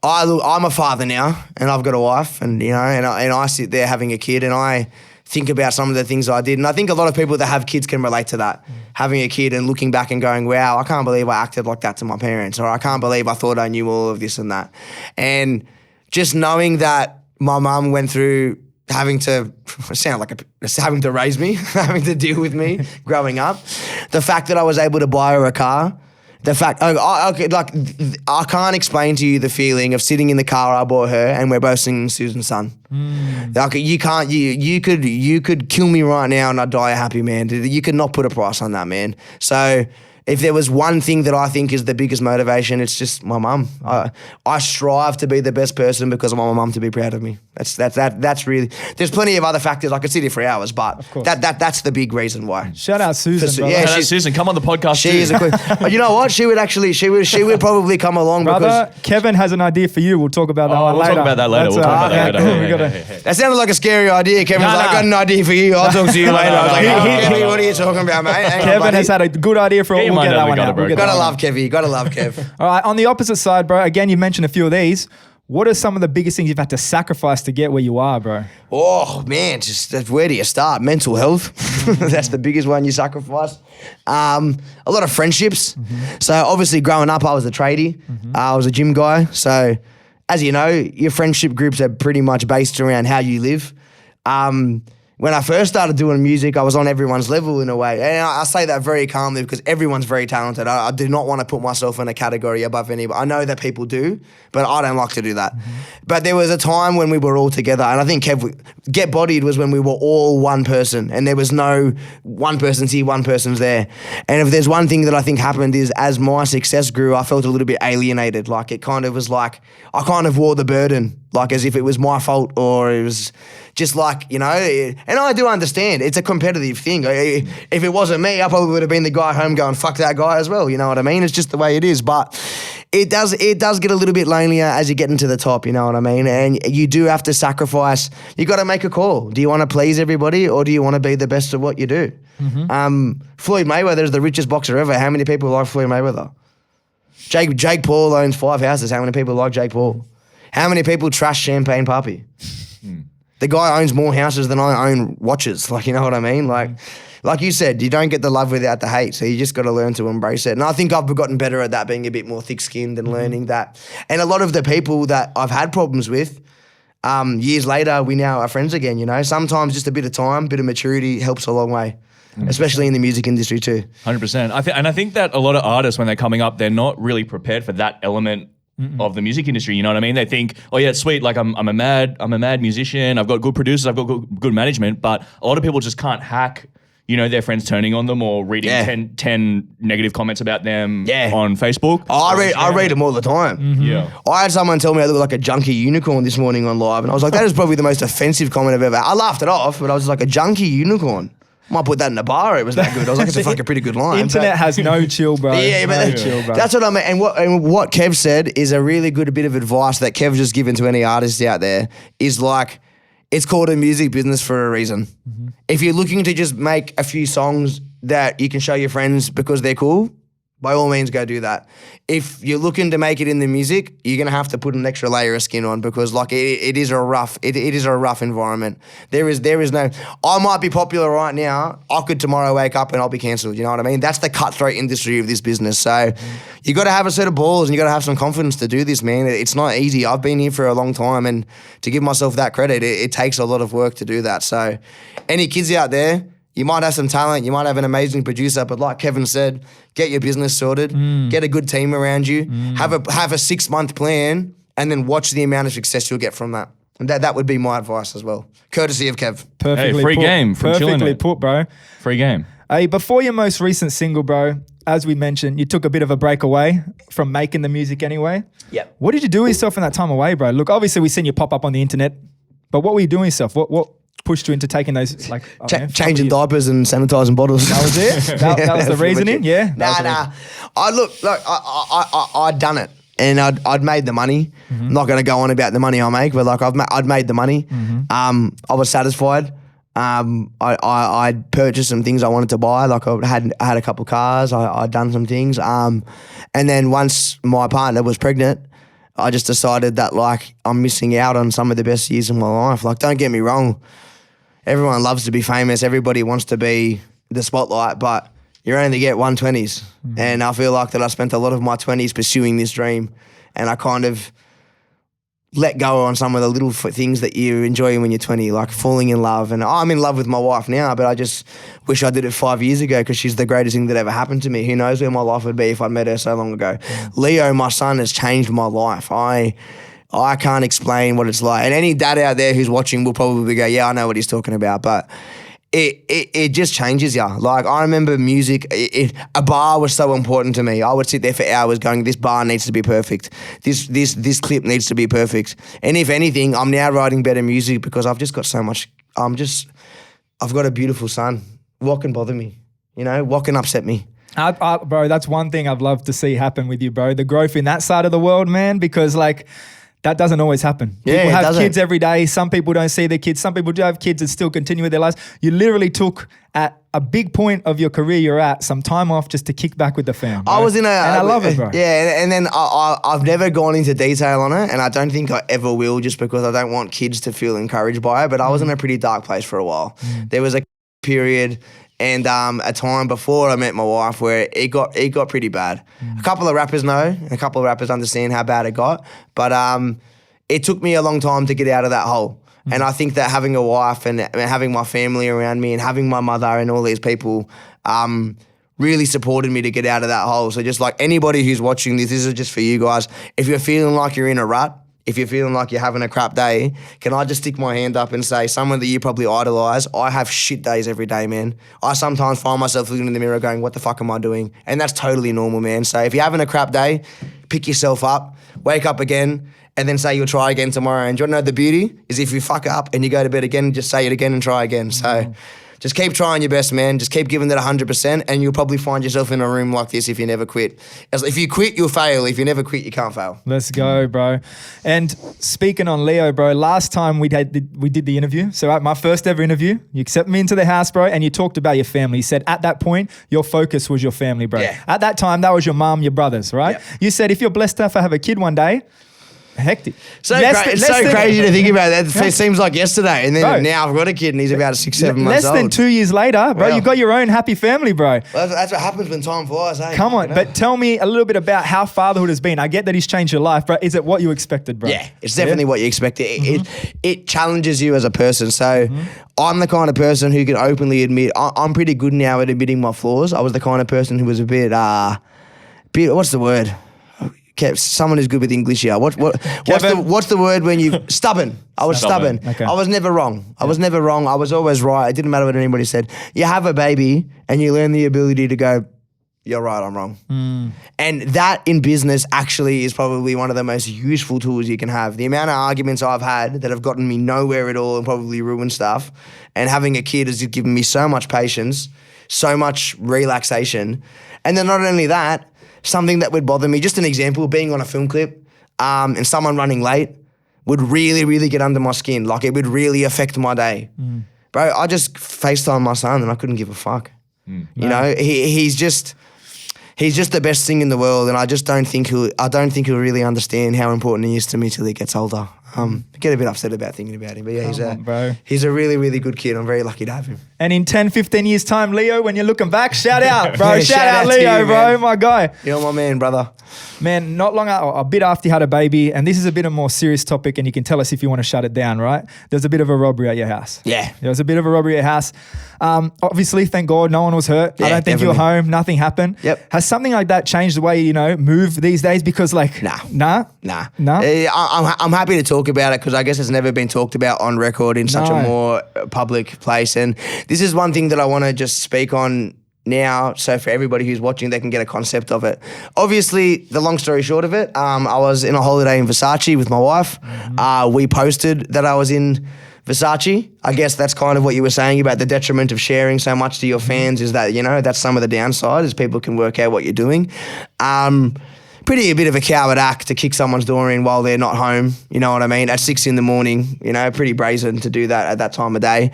a father now, and I've got a wife, and you know, and I sit there having a kid, and I think about some of the things I did, and I think a lot of people that have kids can relate to that. Having a kid and looking back and going, wow, I can't believe I acted like that to my parents, or I can't believe I thought I knew all of this and that. And just knowing that my mum went through having to raise me, having to deal with me growing up. The fact that I was able to buy her a car, the fact, I can't explain to you the feeling of sitting in the car I bought her and we're both singing Susan's Son. Like, you could kill me right now and I'd die a happy man. You could not put a price on that, man. So if there was one thing that I think is the biggest motivation, it's just my mum. I strive to be the best person because I want my mum to be proud of me. That's really. There's plenty of other factors. I could sit here for hours, but that's the big reason why. Shout out Susan. Shout out Susan, come on the podcast. She is a queen. You know what? She would probably come along. Brother, because Kevin has an idea for you. We'll talk about that one we'll later. talk about that later. That's We'll talk about that cool. later. that sounded like a scary idea. Kevin's like, I got an idea for you. I'll talk to you later. I was like, Kevin, what are you talking about, mate? Hang on, Kevin buddy. has had a good idea for it. We'll get that one out. Gotta love Kevy. Gotta love Kev. All right, on the opposite side, bro, again, you mentioned a few of these. What are some of the biggest things you've had to sacrifice to get where you are, bro? Oh, man, where do you start? Mental health. That's the biggest one you sacrifice. A lot of friendships. So obviously growing up, I was a tradie. I was a gym guy. So as you know, your friendship groups are pretty much based around how you live. When I first started doing music, I was on everyone's level in a way. And I say that very calmly because everyone's very talented. I do not want to put myself in a category above anybody. I know that people do, but I don't like to do that. But there was a time when we were all together, and I think Get Bodied was when we were all one person, and there was no one person's here, one person's there. And if there's one thing that I think happened is as my success grew, I felt a little bit alienated. Like it kind of was like, I kind of wore the burden, like as if it was my fault or it was just like, you know, and I do understand it's a competitive thing. If it wasn't me, I probably would have been the guy home going, fuck that guy as well. You know what I mean? It's just the way it is. But it does get a little bit lonelier as you get into the top, you know what I mean? And you do have to sacrifice. You got to make a call. Do you want to please everybody or do you want to be the best of what you do? Floyd Mayweather is the richest boxer ever. How many people like Floyd Mayweather? Jake Paul owns 5 houses. How many people like Jake Paul? How many people trash Champagne Papi? The guy owns more houses than I own watches. Like, you know what I mean? Like you said, you don't get the love without the hate. So you just got to learn to embrace it. And I think I've gotten better at that, being a bit more thick-skinned and learning that. And a lot of the people that I've had problems with, years later, we now are friends again, you know? Sometimes just a bit of time, bit of maturity helps a long way. Especially in the music industry too. 100%. I think that a lot of artists, when they're coming up, they're not really prepared for that element of the music industry. You know what I mean? They think, oh yeah, it's sweet. Like I'm a mad musician. I've got good producers. I've got good management. But a lot of people just can't hack, you know, their friends turning on them or reading 10 negative comments about them on Facebook. Oh, I read them all the time. Yeah. I had someone tell me I look like a junkie unicorn this morning on live, and I was like, that is probably the most offensive comment I've ever had. I laughed it off, but I was just like, a junkie unicorn. Might put that in a bar. It was that good. I was like, it's a fucking pretty good line. Internet has no chill, bro. Yeah, but no chill, bro. That's what I mean. And what Kev said is a really good bit of advice that Kev's just given to any artists out there is like, it's called a music business for a reason. If you're looking to just make a few songs that you can show your friends because they're cool, by all means go do that. If you're looking to make it in the music, you're gonna have to put an extra layer of skin on because like it is a rough environment. There is no, I might be popular right now, I could tomorrow wake up and I'll be cancelled, you know what I mean? That's the cutthroat industry of this business. So you gotta have a set of balls and you gotta have some confidence to do this, man. It's not easy. I've been here for a long time, and to give myself that credit, it takes a lot of work to do that. So any kids out there, you might have some talent, you might have an amazing producer, but like Kevin said, get your business sorted, get a good team around you, have a 6-month plan, and then watch the amount of success you'll get from that. And that would be my advice as well. Courtesy of Kev. Perfectly free put. game from Perfectly Chillinit. put, bro. Free game. Hey, before your most recent single, bro, as we mentioned, you took a bit of a break away from making the music anyway. Yep. What did you do with yourself in that time away, bro? Look, obviously we've seen you pop up on the internet, but what were you doing with yourself? What pushed you into taking those, like, changing diapers and sanitising bottles. That was it? That was the reasoning? Yeah? Nah. I'd done it and I'd made the money. I'm not going to go on about the money I make, but like I'd made the money. I was satisfied. I'd purchased some things I wanted to buy. Like I had a couple cars. I'd done some things. And then once my partner was pregnant, I just decided that like I'm missing out on some of the best years of my life. Like, don't get me wrong. Everyone loves to be famous. Everybody wants to be the spotlight, but you only get 120s. And I feel like that I spent a lot of my 20s pursuing this dream, and I kind of let go on some of the little things that you enjoy when you're 20, like falling in love. And I'm in love with my wife now, but I just wish I did it 5 years ago because she's the greatest thing that ever happened to me. Who knows where my life would be if I'd met her so long ago. Leo, my son, has changed my life. I can't explain what it's like. And any dad out there who's watching will probably go, yeah, I know what he's talking about. But it just changes you. Like, I remember music, a bar was so important to me. I would sit there for hours going, this bar needs to be perfect. This clip needs to be perfect. And if anything, I'm now writing better music because I've just got so much, I've got a beautiful son. What can bother me? You know, what can upset me? Bro, that's one thing I'd love to see happen with you, bro. The growth in that side of the world, man, because like, that doesn't always happen. Yeah, people it have doesn't. kids every day. Some people don't see their kids. Some people do have kids and still continue with their lives. You literally took at a big point of your career you're at some time off just to kick back with the fam. Bro. I was in a... And I love it, bro. Yeah, and then I've never gone into detail on it, and I don't think I ever will just because I don't want kids to feel encouraged by it, but I was in a pretty dark place for a while. There was a period and a time before I met my wife where it got pretty bad. A couple of rappers know, a couple of rappers understand how bad it got, but it took me a long time to get out of that hole. And I think that having a wife and having my family around me and having my mother and all these people really supported me to get out of that hole. So just like anybody who's watching this is just for you guys. If you're feeling like you're in a rut, if you're feeling like you're having a crap day, can I just stick my hand up and say, someone that you probably idolise, I have shit days every day, man. I sometimes find myself looking in the mirror going, what the fuck am I doing? And that's totally normal, man. So if you're having a crap day, pick yourself up, wake up again, and then say you'll try again tomorrow. And do you want to know the beauty? Is if you fuck up and you go to bed again, just say it again and try again. So just keep trying your best, man. Just keep giving it 100%, and you'll probably find yourself in a room like this if you never quit. If you quit, you'll fail. If you never quit, you can't fail. Let's go, bro. And speaking on Leo, bro, last time we did the interview, so at my first ever interview, you accepted me into the house, bro, and you talked about your family. You said at that point, your focus was your family, bro. Yeah. At that time, that was your mom, your brothers, right? Yeah. You said if you're blessed enough to have a kid one day, hectic. It's so crazy to think about that. It seems like yesterday, and then Bro. now I've got a kid, and he's about 6-7 months Less old. than 2 years later, bro, Wow. you've got your own happy family, bro. Well, that's what happens when time flies, eh? Come on, You know? but tell me a little bit about how fatherhood has been. I get that he's changed your life, but is it what you expected, bro? Yeah, it's definitely what you expect. It challenges you as a person. So I'm the kind of person who can openly admit, I'm pretty good now at admitting my flaws. I was the kind of person who was a bit what's the word? Someone who's good with English here. What's the word when you stubborn? I was stubborn. Okay. I was never wrong. I was never wrong. I was always right. It didn't matter what anybody said. You have a baby and you learn the ability to go, you're right, I'm wrong. And that in business actually is probably one of the most useful tools you can have. The amount of arguments I've had that have gotten me nowhere at all and probably ruined stuff, and having a kid has given me so much patience, so much relaxation. And then not only that, something that would bother me, just an example, being on a film clip and someone running late would really, really get under my skin. Like, it would really affect my day. Bro, I just FaceTime my son and I couldn't give a fuck. You know, he's just the best thing in the world, and I don't think he'll really understand how important he is to me till he gets older. I get a bit upset about thinking about him, but yeah, he's a really, really good kid. I'm very lucky to have him. And in 10, 15 years' time, Leo, when you're looking back, shout out, bro. Yeah, shout out to Leo, you, bro, man. my guy. You're my man, brother. Man, not long a bit after you had a baby, and this is a bit of a more serious topic, and you can tell us if you want to shut it down, right? There's a bit of a robbery at your house. Yeah. There was a bit of a robbery at your house. Obviously, thank God, no one was hurt. I Yeah, don't think you were definitely. home. Nothing happened. Yep. Has something like that changed the way you move these days? Because Nah. No? I'm happy to talk about it because I guess it's never been talked about on record in such a more public place. And this is one thing that I want to just speak on now, so for everybody who's watching, they can get a concept of it. Obviously, the long story short of it, I was in a holiday in Versace with my wife. We posted that I was in Versace. I guess that's kind of what you were saying about the detriment of sharing so much to your fans, is that, that's some of the downside, is people can work out what you're doing. Pretty a bit of a coward act to kick someone's door in while they're not home, you know what I mean, at 6 a.m, pretty brazen to do that at that time of day.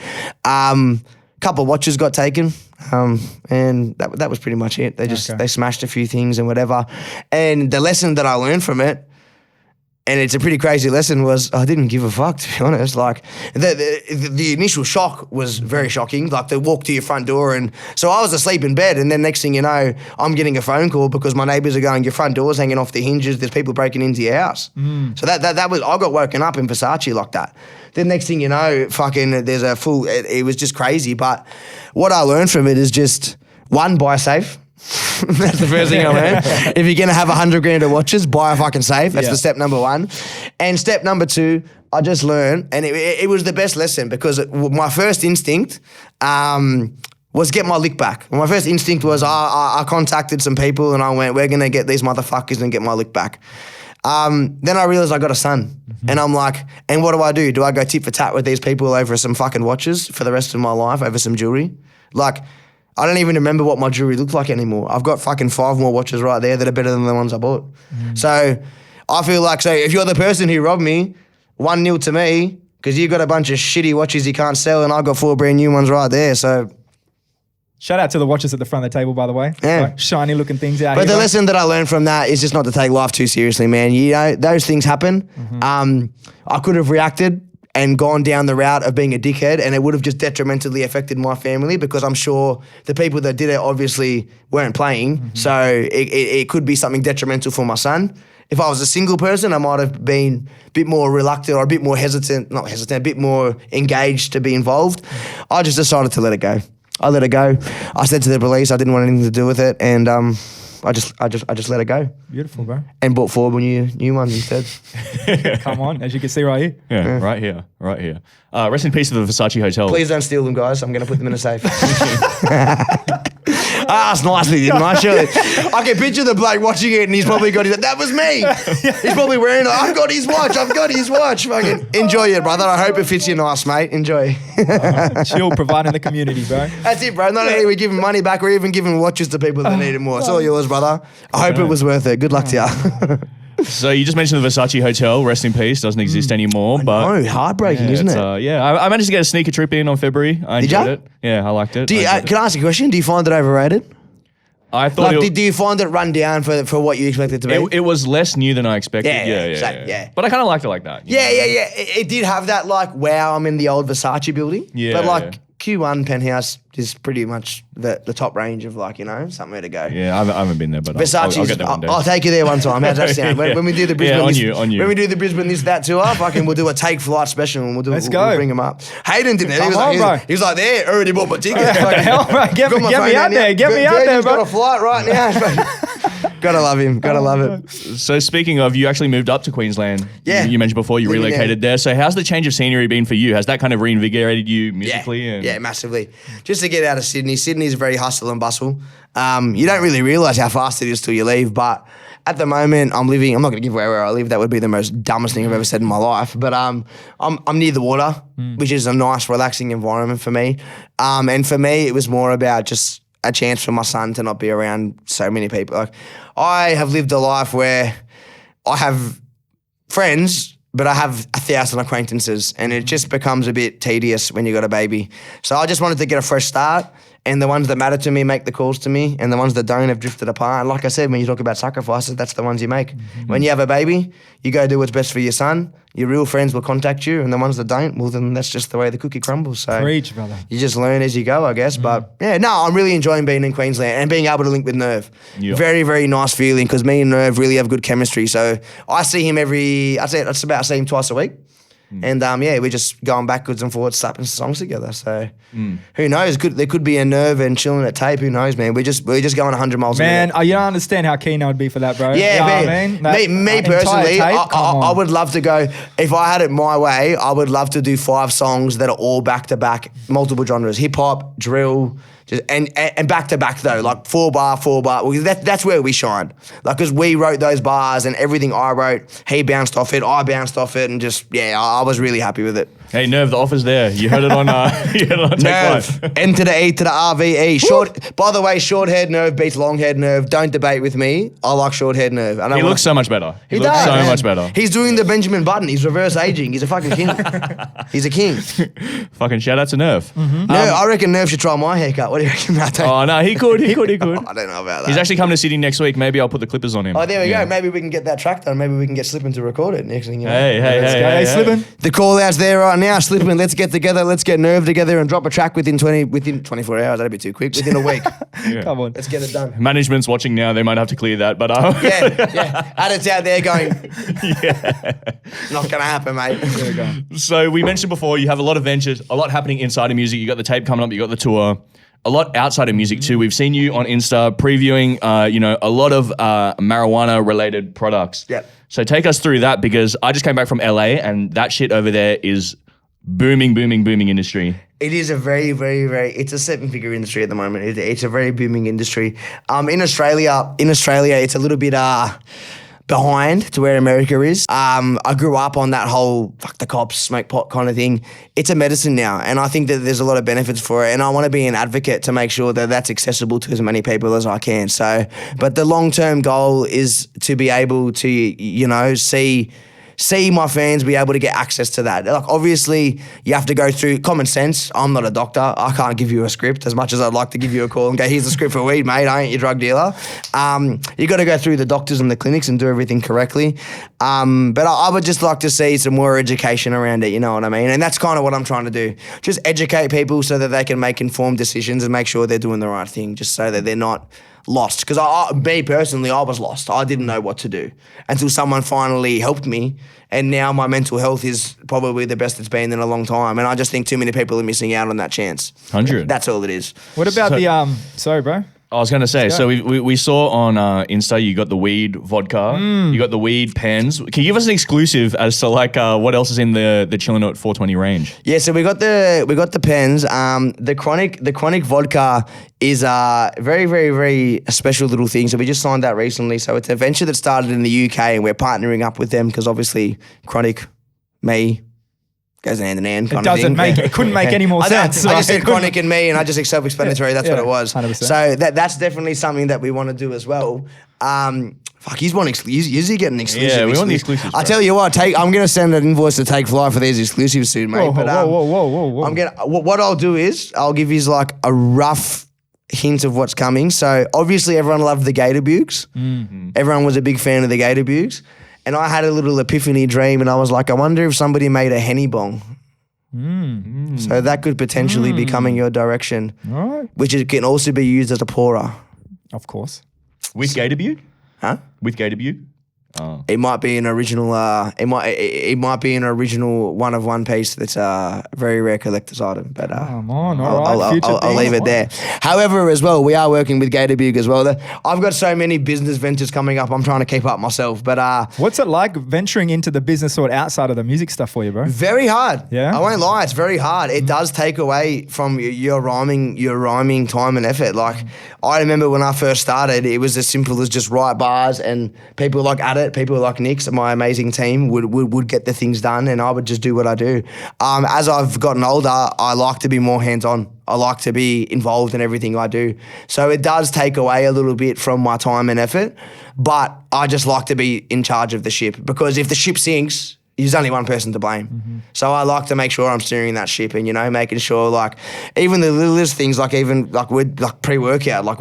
Couple of watches got taken, and that was pretty much it. They smashed a few things and whatever. And the lesson that I learned from it, and it's a pretty crazy lesson, was I didn't give a fuck, to be honest. Like, the initial shock was very shocking. Like, the walk to your front door, and so I was asleep in bed, and then next thing you know, I'm getting a phone call because my neighbours are going, your front door's hanging off the hinges, there's people breaking into your house. So that was, I got woken up in Versace like that. Then next thing you know, there's a full, it was just crazy. But what I learned from it is just, one, buy safe. That's the first thing I learned. If you're going to have $100,000 of watches, buy a fucking safe. That's the step number one. And step number two, I just learned, and it was the best lesson because my first instinct was get my lick back. My first instinct was I contacted some people and I went, we're going to get these motherfuckers and get my lick back. Then I realized I got a son. And I'm like, and what do? Do I go tit for tat with these people over some fucking watches for the rest of my life, over some jewelry? Like, I don't even remember what my jewelry looked like anymore. I've got fucking 5 more watches right there that are better than the ones I bought. So I feel like, if you're the person who robbed me, 1-0 to me, because you got a bunch of shitty watches you can't sell and I got 4 brand new ones right there. So shout out to the watches at the front of the table, by the way. Yeah. Like, shiny looking things out But here. the bro. lesson that I learned from that is just not to take life too seriously, man. You know, those things happen. I could have reacted and gone down the route of being a dickhead, and it would have just detrimentally affected my family because I'm sure the people that did it obviously weren't playing. So it could be something detrimental for my son. If I was a single person, I might have been a bit more reluctant or a bit more a bit more engaged to be involved. I just decided to let it go. I let it go. I said to the police I didn't want anything to do with it, and I just let it go. Beautiful, bro. And bought 4 new ones instead. Come on, as you can see right here. Yeah, right here. Rest in peace to the Versace Hotel. Please don't steal them, guys. I'm going to put them in a safe. I asked nicely, didn't I? Surely. I can picture the bloke watching it and he's probably got his... That was me. He's probably wearing it. I've got his watch. Fucking enjoy it, brother. I hope it fits you nice, mate. Enjoy. Chill, providing the community, bro. That's it, bro. Not only are we giving money back, we're even giving watches to people that need it more. It's all yours, brother. I hope it was worth it. Good luck to you. So you just mentioned the Versace Hotel, rest in peace, doesn't exist anymore. But heartbreaking, isn't it? I managed to get a sneaker trip in on February. I enjoyed it. Yeah, I liked it. Can I ask you a question? Do you find it overrated? I thought do you find it run down for what you expect it to be? it was less new than I expected. Yeah. Yeah. But I kind of liked it like that. Yeah. It did have that wow, I'm in the old Versace building. Yeah, But Q1 penthouse is pretty much the top range of somewhere to go. Yeah, I haven't been there, but Versace's, I'll get there one day. I'll take you there one time. How's that sound? When we do the Brisbane, on you. When we do the Brisbane that tour, we'll do a take flight special and Let's we'll go. bring them up. Hayden did that. He was like, there, already bought my ticket. Hell, bro, get me out there. Get me out there, bro. Got a flight right now. Gotta love him. Gotta love it. So speaking of, you actually moved up to Queensland. Yeah. You mentioned before you Living relocated there. So how's the change of scenery been for you? Has that kind of reinvigorated you musically? Yeah, massively. Just to get out of Sydney. Sydney's very hustle and bustle. You don't really realise how fast it is till you leave, but at the moment I'm not going to give away where I live. That would be the most dumbest thing I've ever said in my life. But I'm near the water, which is a nice, relaxing environment for me. And for me, it was more about just a chance for my son to not be around so many people. Like, I have lived a life where I have friends, but I have 1,000 acquaintances, and it just becomes a bit tedious when you got a baby. So I just wanted to get a fresh start, and the ones that matter to me make the calls to me, and the ones that don't have drifted apart. And like I said, when you talk about sacrifices, that's the ones you make. When you have a baby, you go do what's best for your son. Your real friends will contact you, and the ones that don't, well, then that's just the way the cookie crumbles. So Preach, brother. you just learn as you go, I guess. But yeah, no, I'm really enjoying being in Queensland and being able to link with Nerve. Yep. Very, very nice feeling because me and Nerve really have good chemistry. So I see him I see him twice a week. And we're just going backwards and forwards, slapping songs together. So who knows? There could be a Nerve and Chillinit tape. Who knows, man? We're just going 100 miles a minute. Man, you don't understand how keen I would be for that, bro. Yeah, you know what I mean? Me personally, entire tape, I would love to go, if I had it my way, I would love to do 5 songs that are all back-to-back, multiple genres, hip-hop, drill, and back-to-back though, like 4-bar. Well, that's where we shine. Like, because we wrote those bars and everything I wrote, he bounced off it, I bounced off it, and just, I was really happy with it. Hey, Nerve, the offer's there. You heard it on Take Nerve, 5. N to the E to the RVE. By the way, short-haired Nerve beats long-haired Nerve. Don't debate with me. I like short-haired Nerve. He looks so much better. He looks does, so man. much better. He's doing the Benjamin Button. He's reverse aging. He's a fucking king. He's a king. Fucking shout out to Nerve. I reckon Nerve should try my haircut. What do you reckon about that? Oh, no, he could. I don't know about that. He's actually coming to Sydney next week. Maybe I'll put the clippers on him. Oh, there we Yeah. go. Maybe we can get that track done. Maybe we can get Slippin' to record it next thing you know. Hey, Slippin'. The call out's there right now. Slippin', let's get together. Let's get Nerve together and drop a track within 24 hours. That'd be too quick. Within a week. Come on. Let's get it done. Management's watching now. They might have to clear that, but Yeah. Adits out there going, not going to happen, mate. There we go. So we mentioned before, you have a lot of ventures, a lot happening inside of music. You got the tape coming up, you got the tour. a lot outside of music too. We've seen you on Insta previewing, a lot of marijuana related products. Yep. So take us through that, because I just came back from LA and that shit over there is booming industry. It is a very, very, very. It's a seven-figure industry at the moment. It's a very booming industry. In Australia, it's a little bit behind to where America is. I grew up on that whole fuck the cops, smoke pot kind of thing. It's a medicine now, and I think that there's a lot of benefits for it. And I want to be an advocate to make sure that that's accessible to as many people as I can. So, but the long-term goal is to be able to, see my fans be able to get access to that. Like, obviously, you have to go through common sense. I'm not a doctor. I can't give you a script as much as I'd like to give you a call and go, here's the script for weed, mate. I ain't your drug dealer. You got to go through the doctors and the clinics and do everything correctly. But I would just like to see some more education around it, you know what I mean? And that's kind of what I'm trying to do. Just educate people so that they can make informed decisions and make sure they're doing the right thing, just so that they're not lost. Because me personally, I was lost. I didn't know what to do until someone finally helped me. And now my mental health is probably the best it's been in a long time. And I just think too many people are missing out on that chance. 100. That's all it is. What about sorry, bro. I was going to say, so we saw on Insta, you got the weed vodka, you got the weed pens. Can you give us an exclusive as to what else is in the Chillinit 420 range? Yeah, so we got the pens. The chronic vodka is a very, very, very special little thing. So we just signed that recently. So it's a venture that started in the UK, and we're partnering up with them because obviously chronic, me, goes hand in hand. It couldn't make any more sense. I just said chronic and me, and I just said self-explanatory. That's what it was. 100%. So that's definitely something that we want to do as well. He's one exclusive. Is he getting exclusive? Yeah, we want the exclusives. I tell you what, I'm going to send an invoice to Take Fly for these exclusives soon, mate. Whoa. What I'll do is I'll give you like a rough hint of what's coming. So obviously everyone loved the Gator Bukes. Mm-hmm. Everyone was a big fan of the Gator Bukes. And I had a little epiphany dream, and I was like, I wonder if somebody made a Henny Bong. So that could potentially be coming your direction, which can also be used as a pourer. Of course. With Gator Butte? Huh? With Gator Butte? It might be an original. It might be an original one of one piece. That's a very rare collector's item. But come on, I'll leave it there. However, as well, we are working with Gator Bug as well. I've got so many business ventures coming up. I'm trying to keep up myself. But what's it like venturing into the business sort outside of the music stuff for you, bro? Very hard. Yeah, I won't lie. It's very hard. It does take away from your rhyming time and effort. Like I remember when I first started, it was as simple as just write bars, and people like people like Nick's, my amazing team, would get the things done, and I would just do what I do. As I've gotten older, I like to be more hands-on. I like to be involved in everything I do. So it does take away a little bit from my time and effort, but I just like to be in charge of the ship, because if the ship sinks, there's only one person to blame. Mm-hmm. So I like to make sure I'm steering that ship, and making sure like even the littlest things, like even like with like pre-workout, like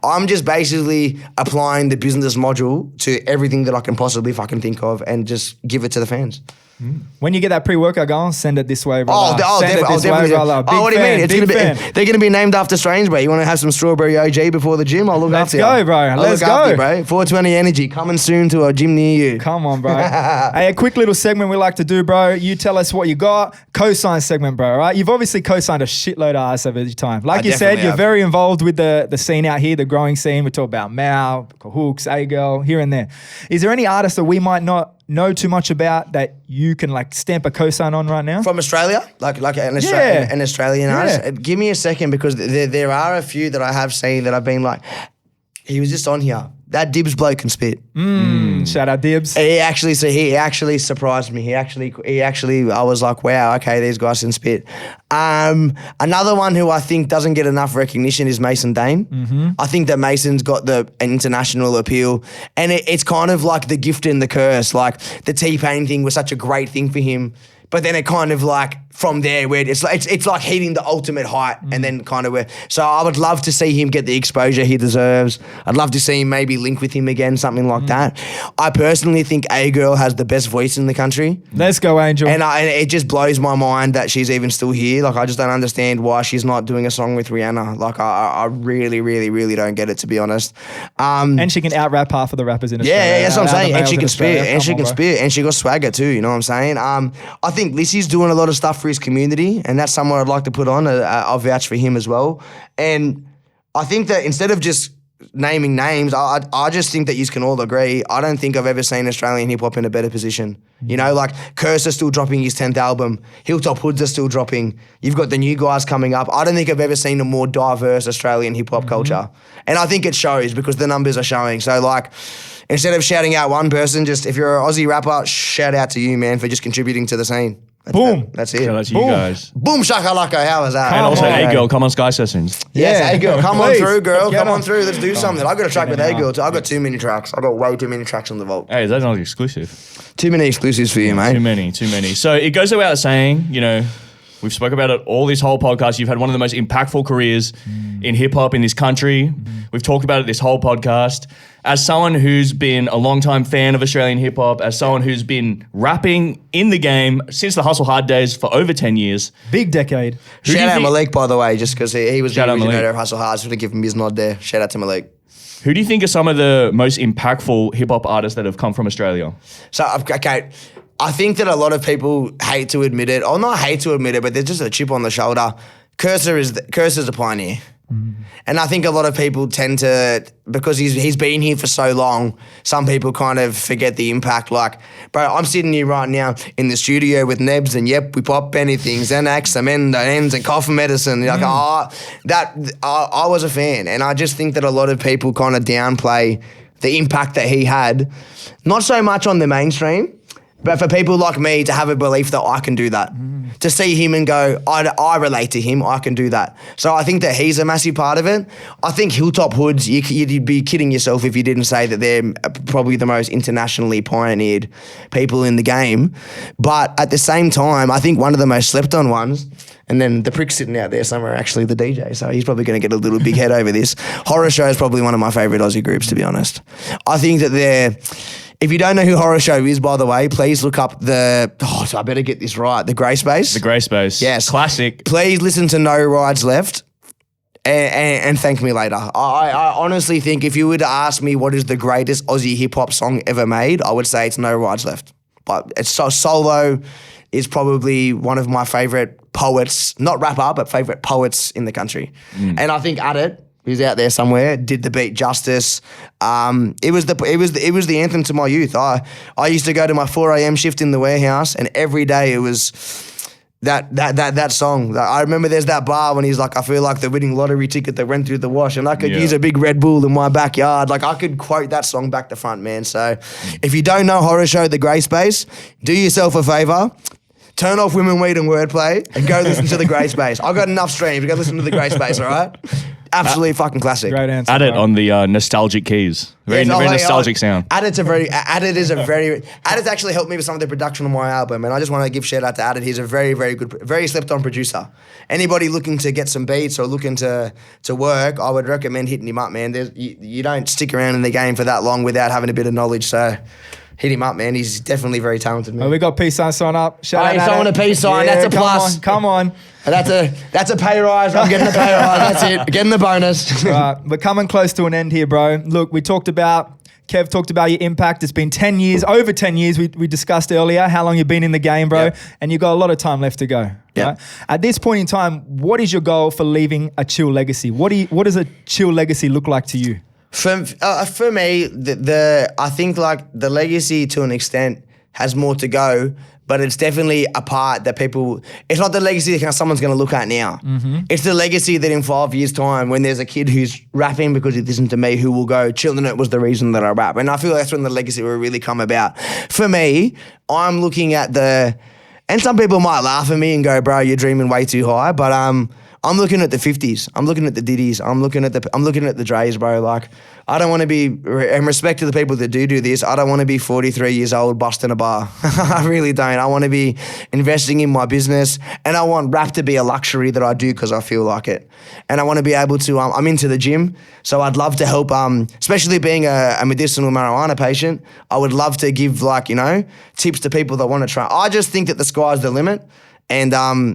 I'm just basically applying the business module to everything that I can possibly fucking think of, and just give it to the fans. When you get that pre-workout going, send it this way, brother. Definitely. Brother. What do you mean? They're going to be named after Strange, bro. You want to have some strawberry OG before the gym? I'll look after you. Let's go, bro. Let's go. Bro. 420 energy coming soon to a gym near you. Come on, bro. Hey, a quick little segment we like to do, bro. You tell us what you got. Co-sign segment, bro, right? You've obviously co-signed a shitload of artists over the time. Like you said, you're very involved with the scene out here, the growing scene. We talk about Mao, Hooks, A-Girl, here and there. Is there any artist that we might not know too much about that you can like stamp a cosign on right now? From Australia? Like an Australian artist? Give me a second, because there are a few that I have seen that I've been like, he was just on here. That Dibs bloke can spit. Shout out Dibs. He actually surprised me. He actually, I was like, wow, okay, these guys can spit. Another one who I think doesn't get enough recognition is Mason Dane. Mm-hmm. I think that Mason's got an international appeal, and it's kind of like the gift and the curse. Like the T-Pain thing was such a great thing for him, but then it kind of like from there where it's like hitting the ultimate height, and then kind of where. So I would love to see him get the exposure he deserves. I'd love to see him maybe link with him again, something like that. I personally think A-Girl has the best voice in the country. Let's go, Angel. And it just blows my mind that she's even still here. Like I just don't understand why she's not doing a song with Rihanna. Like I really, really, really don't get it, to be honest. And she can out-rap half of the rappers in Australia. Yeah, that's what I'm saying. And she can spit, and she got swagger too. You know what I'm saying? I think Lissy's doing a lot of stuff for his community, and that's someone I'd like to put on. I'll vouch for him as well. And I think that instead of just naming names, I just think that you can all agree, I don't think I've ever seen Australian hip-hop in a better position. You know, like Curse's still dropping his 10th album. Hilltop Hoods are still dropping. You've got the new guys coming up. I don't think I've ever seen a more diverse Australian hip-hop culture. And I think it shows because the numbers are showing. So like, instead of shouting out one person, just if you're an Aussie rapper, shout out to you, man, for just contributing to the scene. That's it. Shout out to you guys. Boom shakalaka, how was that? And also, hey girl, come on Sky Sessions. Yes, hey girl, come on Please, through, girl. get Come on. on through. Let's do something. I got a track with hey girl too. I got too many tracks. I got way too many tracks on the vault. Hey, that's not exclusive. Too many exclusives for you, mate. Too many. So it goes without saying, you know, we've spoke about it all this whole podcast. You've had one of the most impactful careers in hip hop in this country. We've talked about it this whole podcast. As someone who's been a long-time fan of Australian hip hop, as someone who's been rapping in the game since the Hustle Hard days for over 10 years. Big decade. Shout out Malik, by the way, just because he was the Shout out originator Malik. of Hustle Hard. So to give him his nod there. Shout out to Malik. Who do you think are some of the most impactful hip hop artists that have come from Australia? So, okay, I think that a lot of people hate to admit it, or not hate to admit it, but there's just a chip on the shoulder. Curser's a pioneer. And I think a lot of people tend to, because he's been here for so long, some people kind of forget the impact. Like, bro, I'm sitting here right now in the studio with Nebs and yep, we pop anything, Xanax, Amendo, ends and cough medicine. Like, I was a fan. And I just think that a lot of people kind of downplay the impact that he had, not so much on the mainstream, but for people like me to have a belief that I can do that. To see him and go, I relate to him, I can do that. So I think that he's a massive part of it. I think Hilltop Hoods, you'd be kidding yourself if you didn't say that they're probably the most internationally pioneered people in the game. But at the same time, I think one of the most slept on ones, and then the prick sitting out there somewhere, actually the DJ, so he's probably going to get a little big head over this. Horror Show is probably one of my favourite Aussie groups, to be honest. I think that if you don't know who Horror Show is, by the way, please look up so I better get this right, the Grey Space. The Grey Space. Yes. Classic. Please listen to No Rides Left and thank me later. I honestly think if you were to ask me what is the greatest Aussie hip-hop song ever made, I would say it's No Rides Left. But it's Solo is probably one of my favourite poets, not rapper, but favourite poets in the country. And I think Adit, who's out there somewhere, did the beat justice. It was the anthem to my youth. I used to go to my 4 a.m. shift in the warehouse, and every day it was that song. I remember there's that bar when he's like, I feel like the winning lottery ticket that went through the wash, and I could use a big Red Bull in my backyard. Like, I could quote that song back to front, man. So if you don't know Horror Show, The Grey Space, do yourself a favour. Turn off Women, Weed and Wordplay and go listen to The Grey Space. I've got enough streams. Go listen to The Grey Space, all right? Absolutely fucking classic. Great answer. Add it bro. on the nostalgic keys. Very nostalgic sound. Adit's actually helped me with some of the production on my album, and I just want to give shout out to Adit. He's a very, very good, very slept on producer. Anybody looking to get some beats or looking to work, I would recommend hitting him up, man. You don't stick around in the game for that long without having a bit of knowledge, so hit him up, man. He's definitely very talented, man. Oh, we got peace sign up. Shout out. Someone a peace sign. That's a plus. Come on. And that's a pay rise. I'm getting a pay rise. That's it. Getting the bonus. Right, we're coming close to an end here, bro. Look, Kev talked about your impact. It's been 10 years, over 10 years. We discussed earlier how long you've been in the game, bro. Yep. And you've got a lot of time left to go. Yep. Right? At this point in time, what is your goal for leaving a chill legacy? What does a chill legacy look like to you? For me, I think like the legacy to an extent has more to go, but it's definitely a part that it's not the legacy that someone's going to look at now. It's the legacy that in 5 years' time, when there's a kid who's rapping because he listened to me, who will go, Chillinit was the reason that I rap. And I feel that's when the legacy will really come about. For me, I'm looking at and some people might laugh at me and go, bro, you're dreaming way too high, but I'm looking at the 50s. I'm looking at the Diddies. I'm looking at the Dre's, bro. Like, I don't want to be, in respect to the people that do this, I don't want to be 43 years old busting a bar. I really don't. I want to be investing in my business, and I want rap to be a luxury that I do because I feel like it. And I want to be able to, I'm into the gym, so I'd love to help, especially being a medicinal marijuana patient, I would love to give tips to people that want to try. I just think that the sky's the limit. And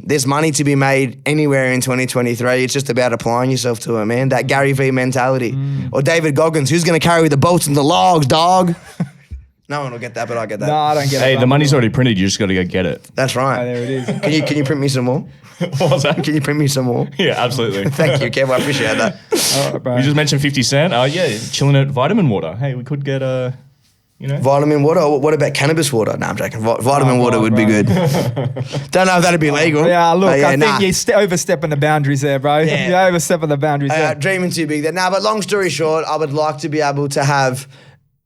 there's money to be made anywhere in 2023. It's just about applying yourself to it, man. That Gary Vee mentality. Or David Goggins, who's going to carry the bolts and the logs, dog? No one will get that, but I get that. No, I don't get it. Hey, bro. the money's already printed. You just got to go get it. That's Oh, right. there it is. Can you print me some more? What was that? Can you print me some more? Yeah, absolutely. Thank you, Kev. I appreciate that. All right, bro. You just mentioned 50 Cent. Yeah, Chillinit vitamin water. Hey, we could get Vitamin water? What about cannabis water? No, I'm joking. Vitamin Oh, water God, would be bro. good. Don't know if that'd be legal. Yeah, look, But I think nah. you're overstepping the boundaries there, bro. Yeah. You're overstepping the boundaries there. Dreaming too big there. Nah, but long story short, I would like to be able to have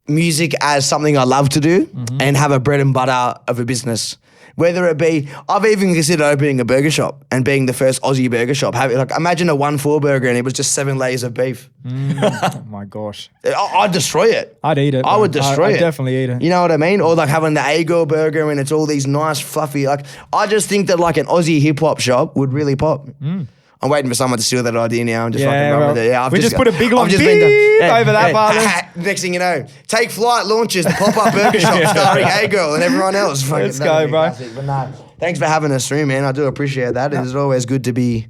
music as something I love to do and have a bread and butter of a business. Whether it be, I've even considered opening a burger shop and being the first Aussie burger shop. Imagine a 1-4 burger and it was just 7 layers of beef. Oh my gosh. I'd destroy it. I'd eat it. I would bro. destroy I'd it. definitely eat it. You know what I mean? Or like having the A-Girl burger and it's all these nice fluffy, I just think that like an Aussie hip-hop shop would really pop. I'm waiting for someone to steal that idea now. I'm just fucking run with it. Yeah, we just put a big long I've just beep been over that bar. Next thing you know, Take Flight launches the pop-up burger shop starring A-Girl and everyone else. Fucking, Let's that'd go, be bro. classic. But no, thanks for having us through, man. I do appreciate that. It's always good to be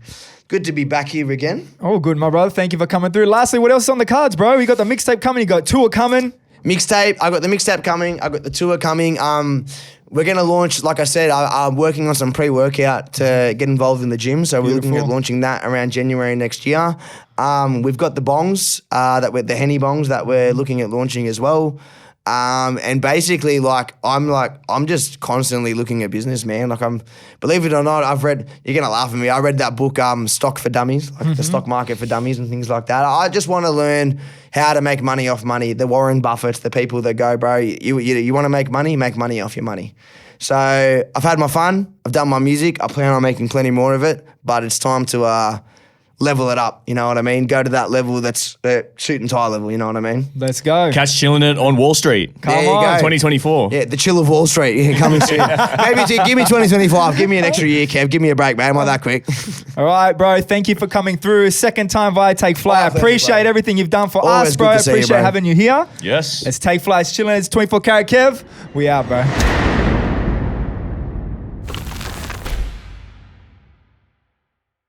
back here again. Oh, good, my brother. Thank you for coming through. Lastly, what else is on the cards, bro? You got the mixtape coming. You got tour coming. Mixtape. I got the mixtape coming. I got the tour coming. We're going to launch, like I said, I'm working on some pre-workout to get involved in the gym. So we're looking at Beautiful. launching that around January next year. We've got the bongs, the Henny bongs that we're looking at launching as well. And basically, I'm just constantly looking at business, man. Believe it or not, you're going to laugh at me. I read that book, Stock for Dummies, the stock market for dummies and things like that. I just want to learn how to make money off money. The Warren Buffetts, the people that go, bro, you want to make money off your money. So I've had my fun. I've done my music. I plan on making plenty more of it, but it's time to level it up. You know what I mean? Go to that level that's suit and tie level. You know what I mean? Let's go. Catch Chillinit on Wall Street. Come There you on. go. 2024. Yeah, the chill of Wall Street. Yeah, coming soon. Give me 2025. Give me an extra year, Kev. Give me a break, man. Am I that quick? All right, bro. Thank you for coming through. Second time via Take Flight. I pleasure, appreciate bro. everything you've done for Always us, good bro. I to see you, appreciate bro. having you here. Yes. It's Take Flight. It's Chillinit. It's 24 Karat Kev. We out, bro.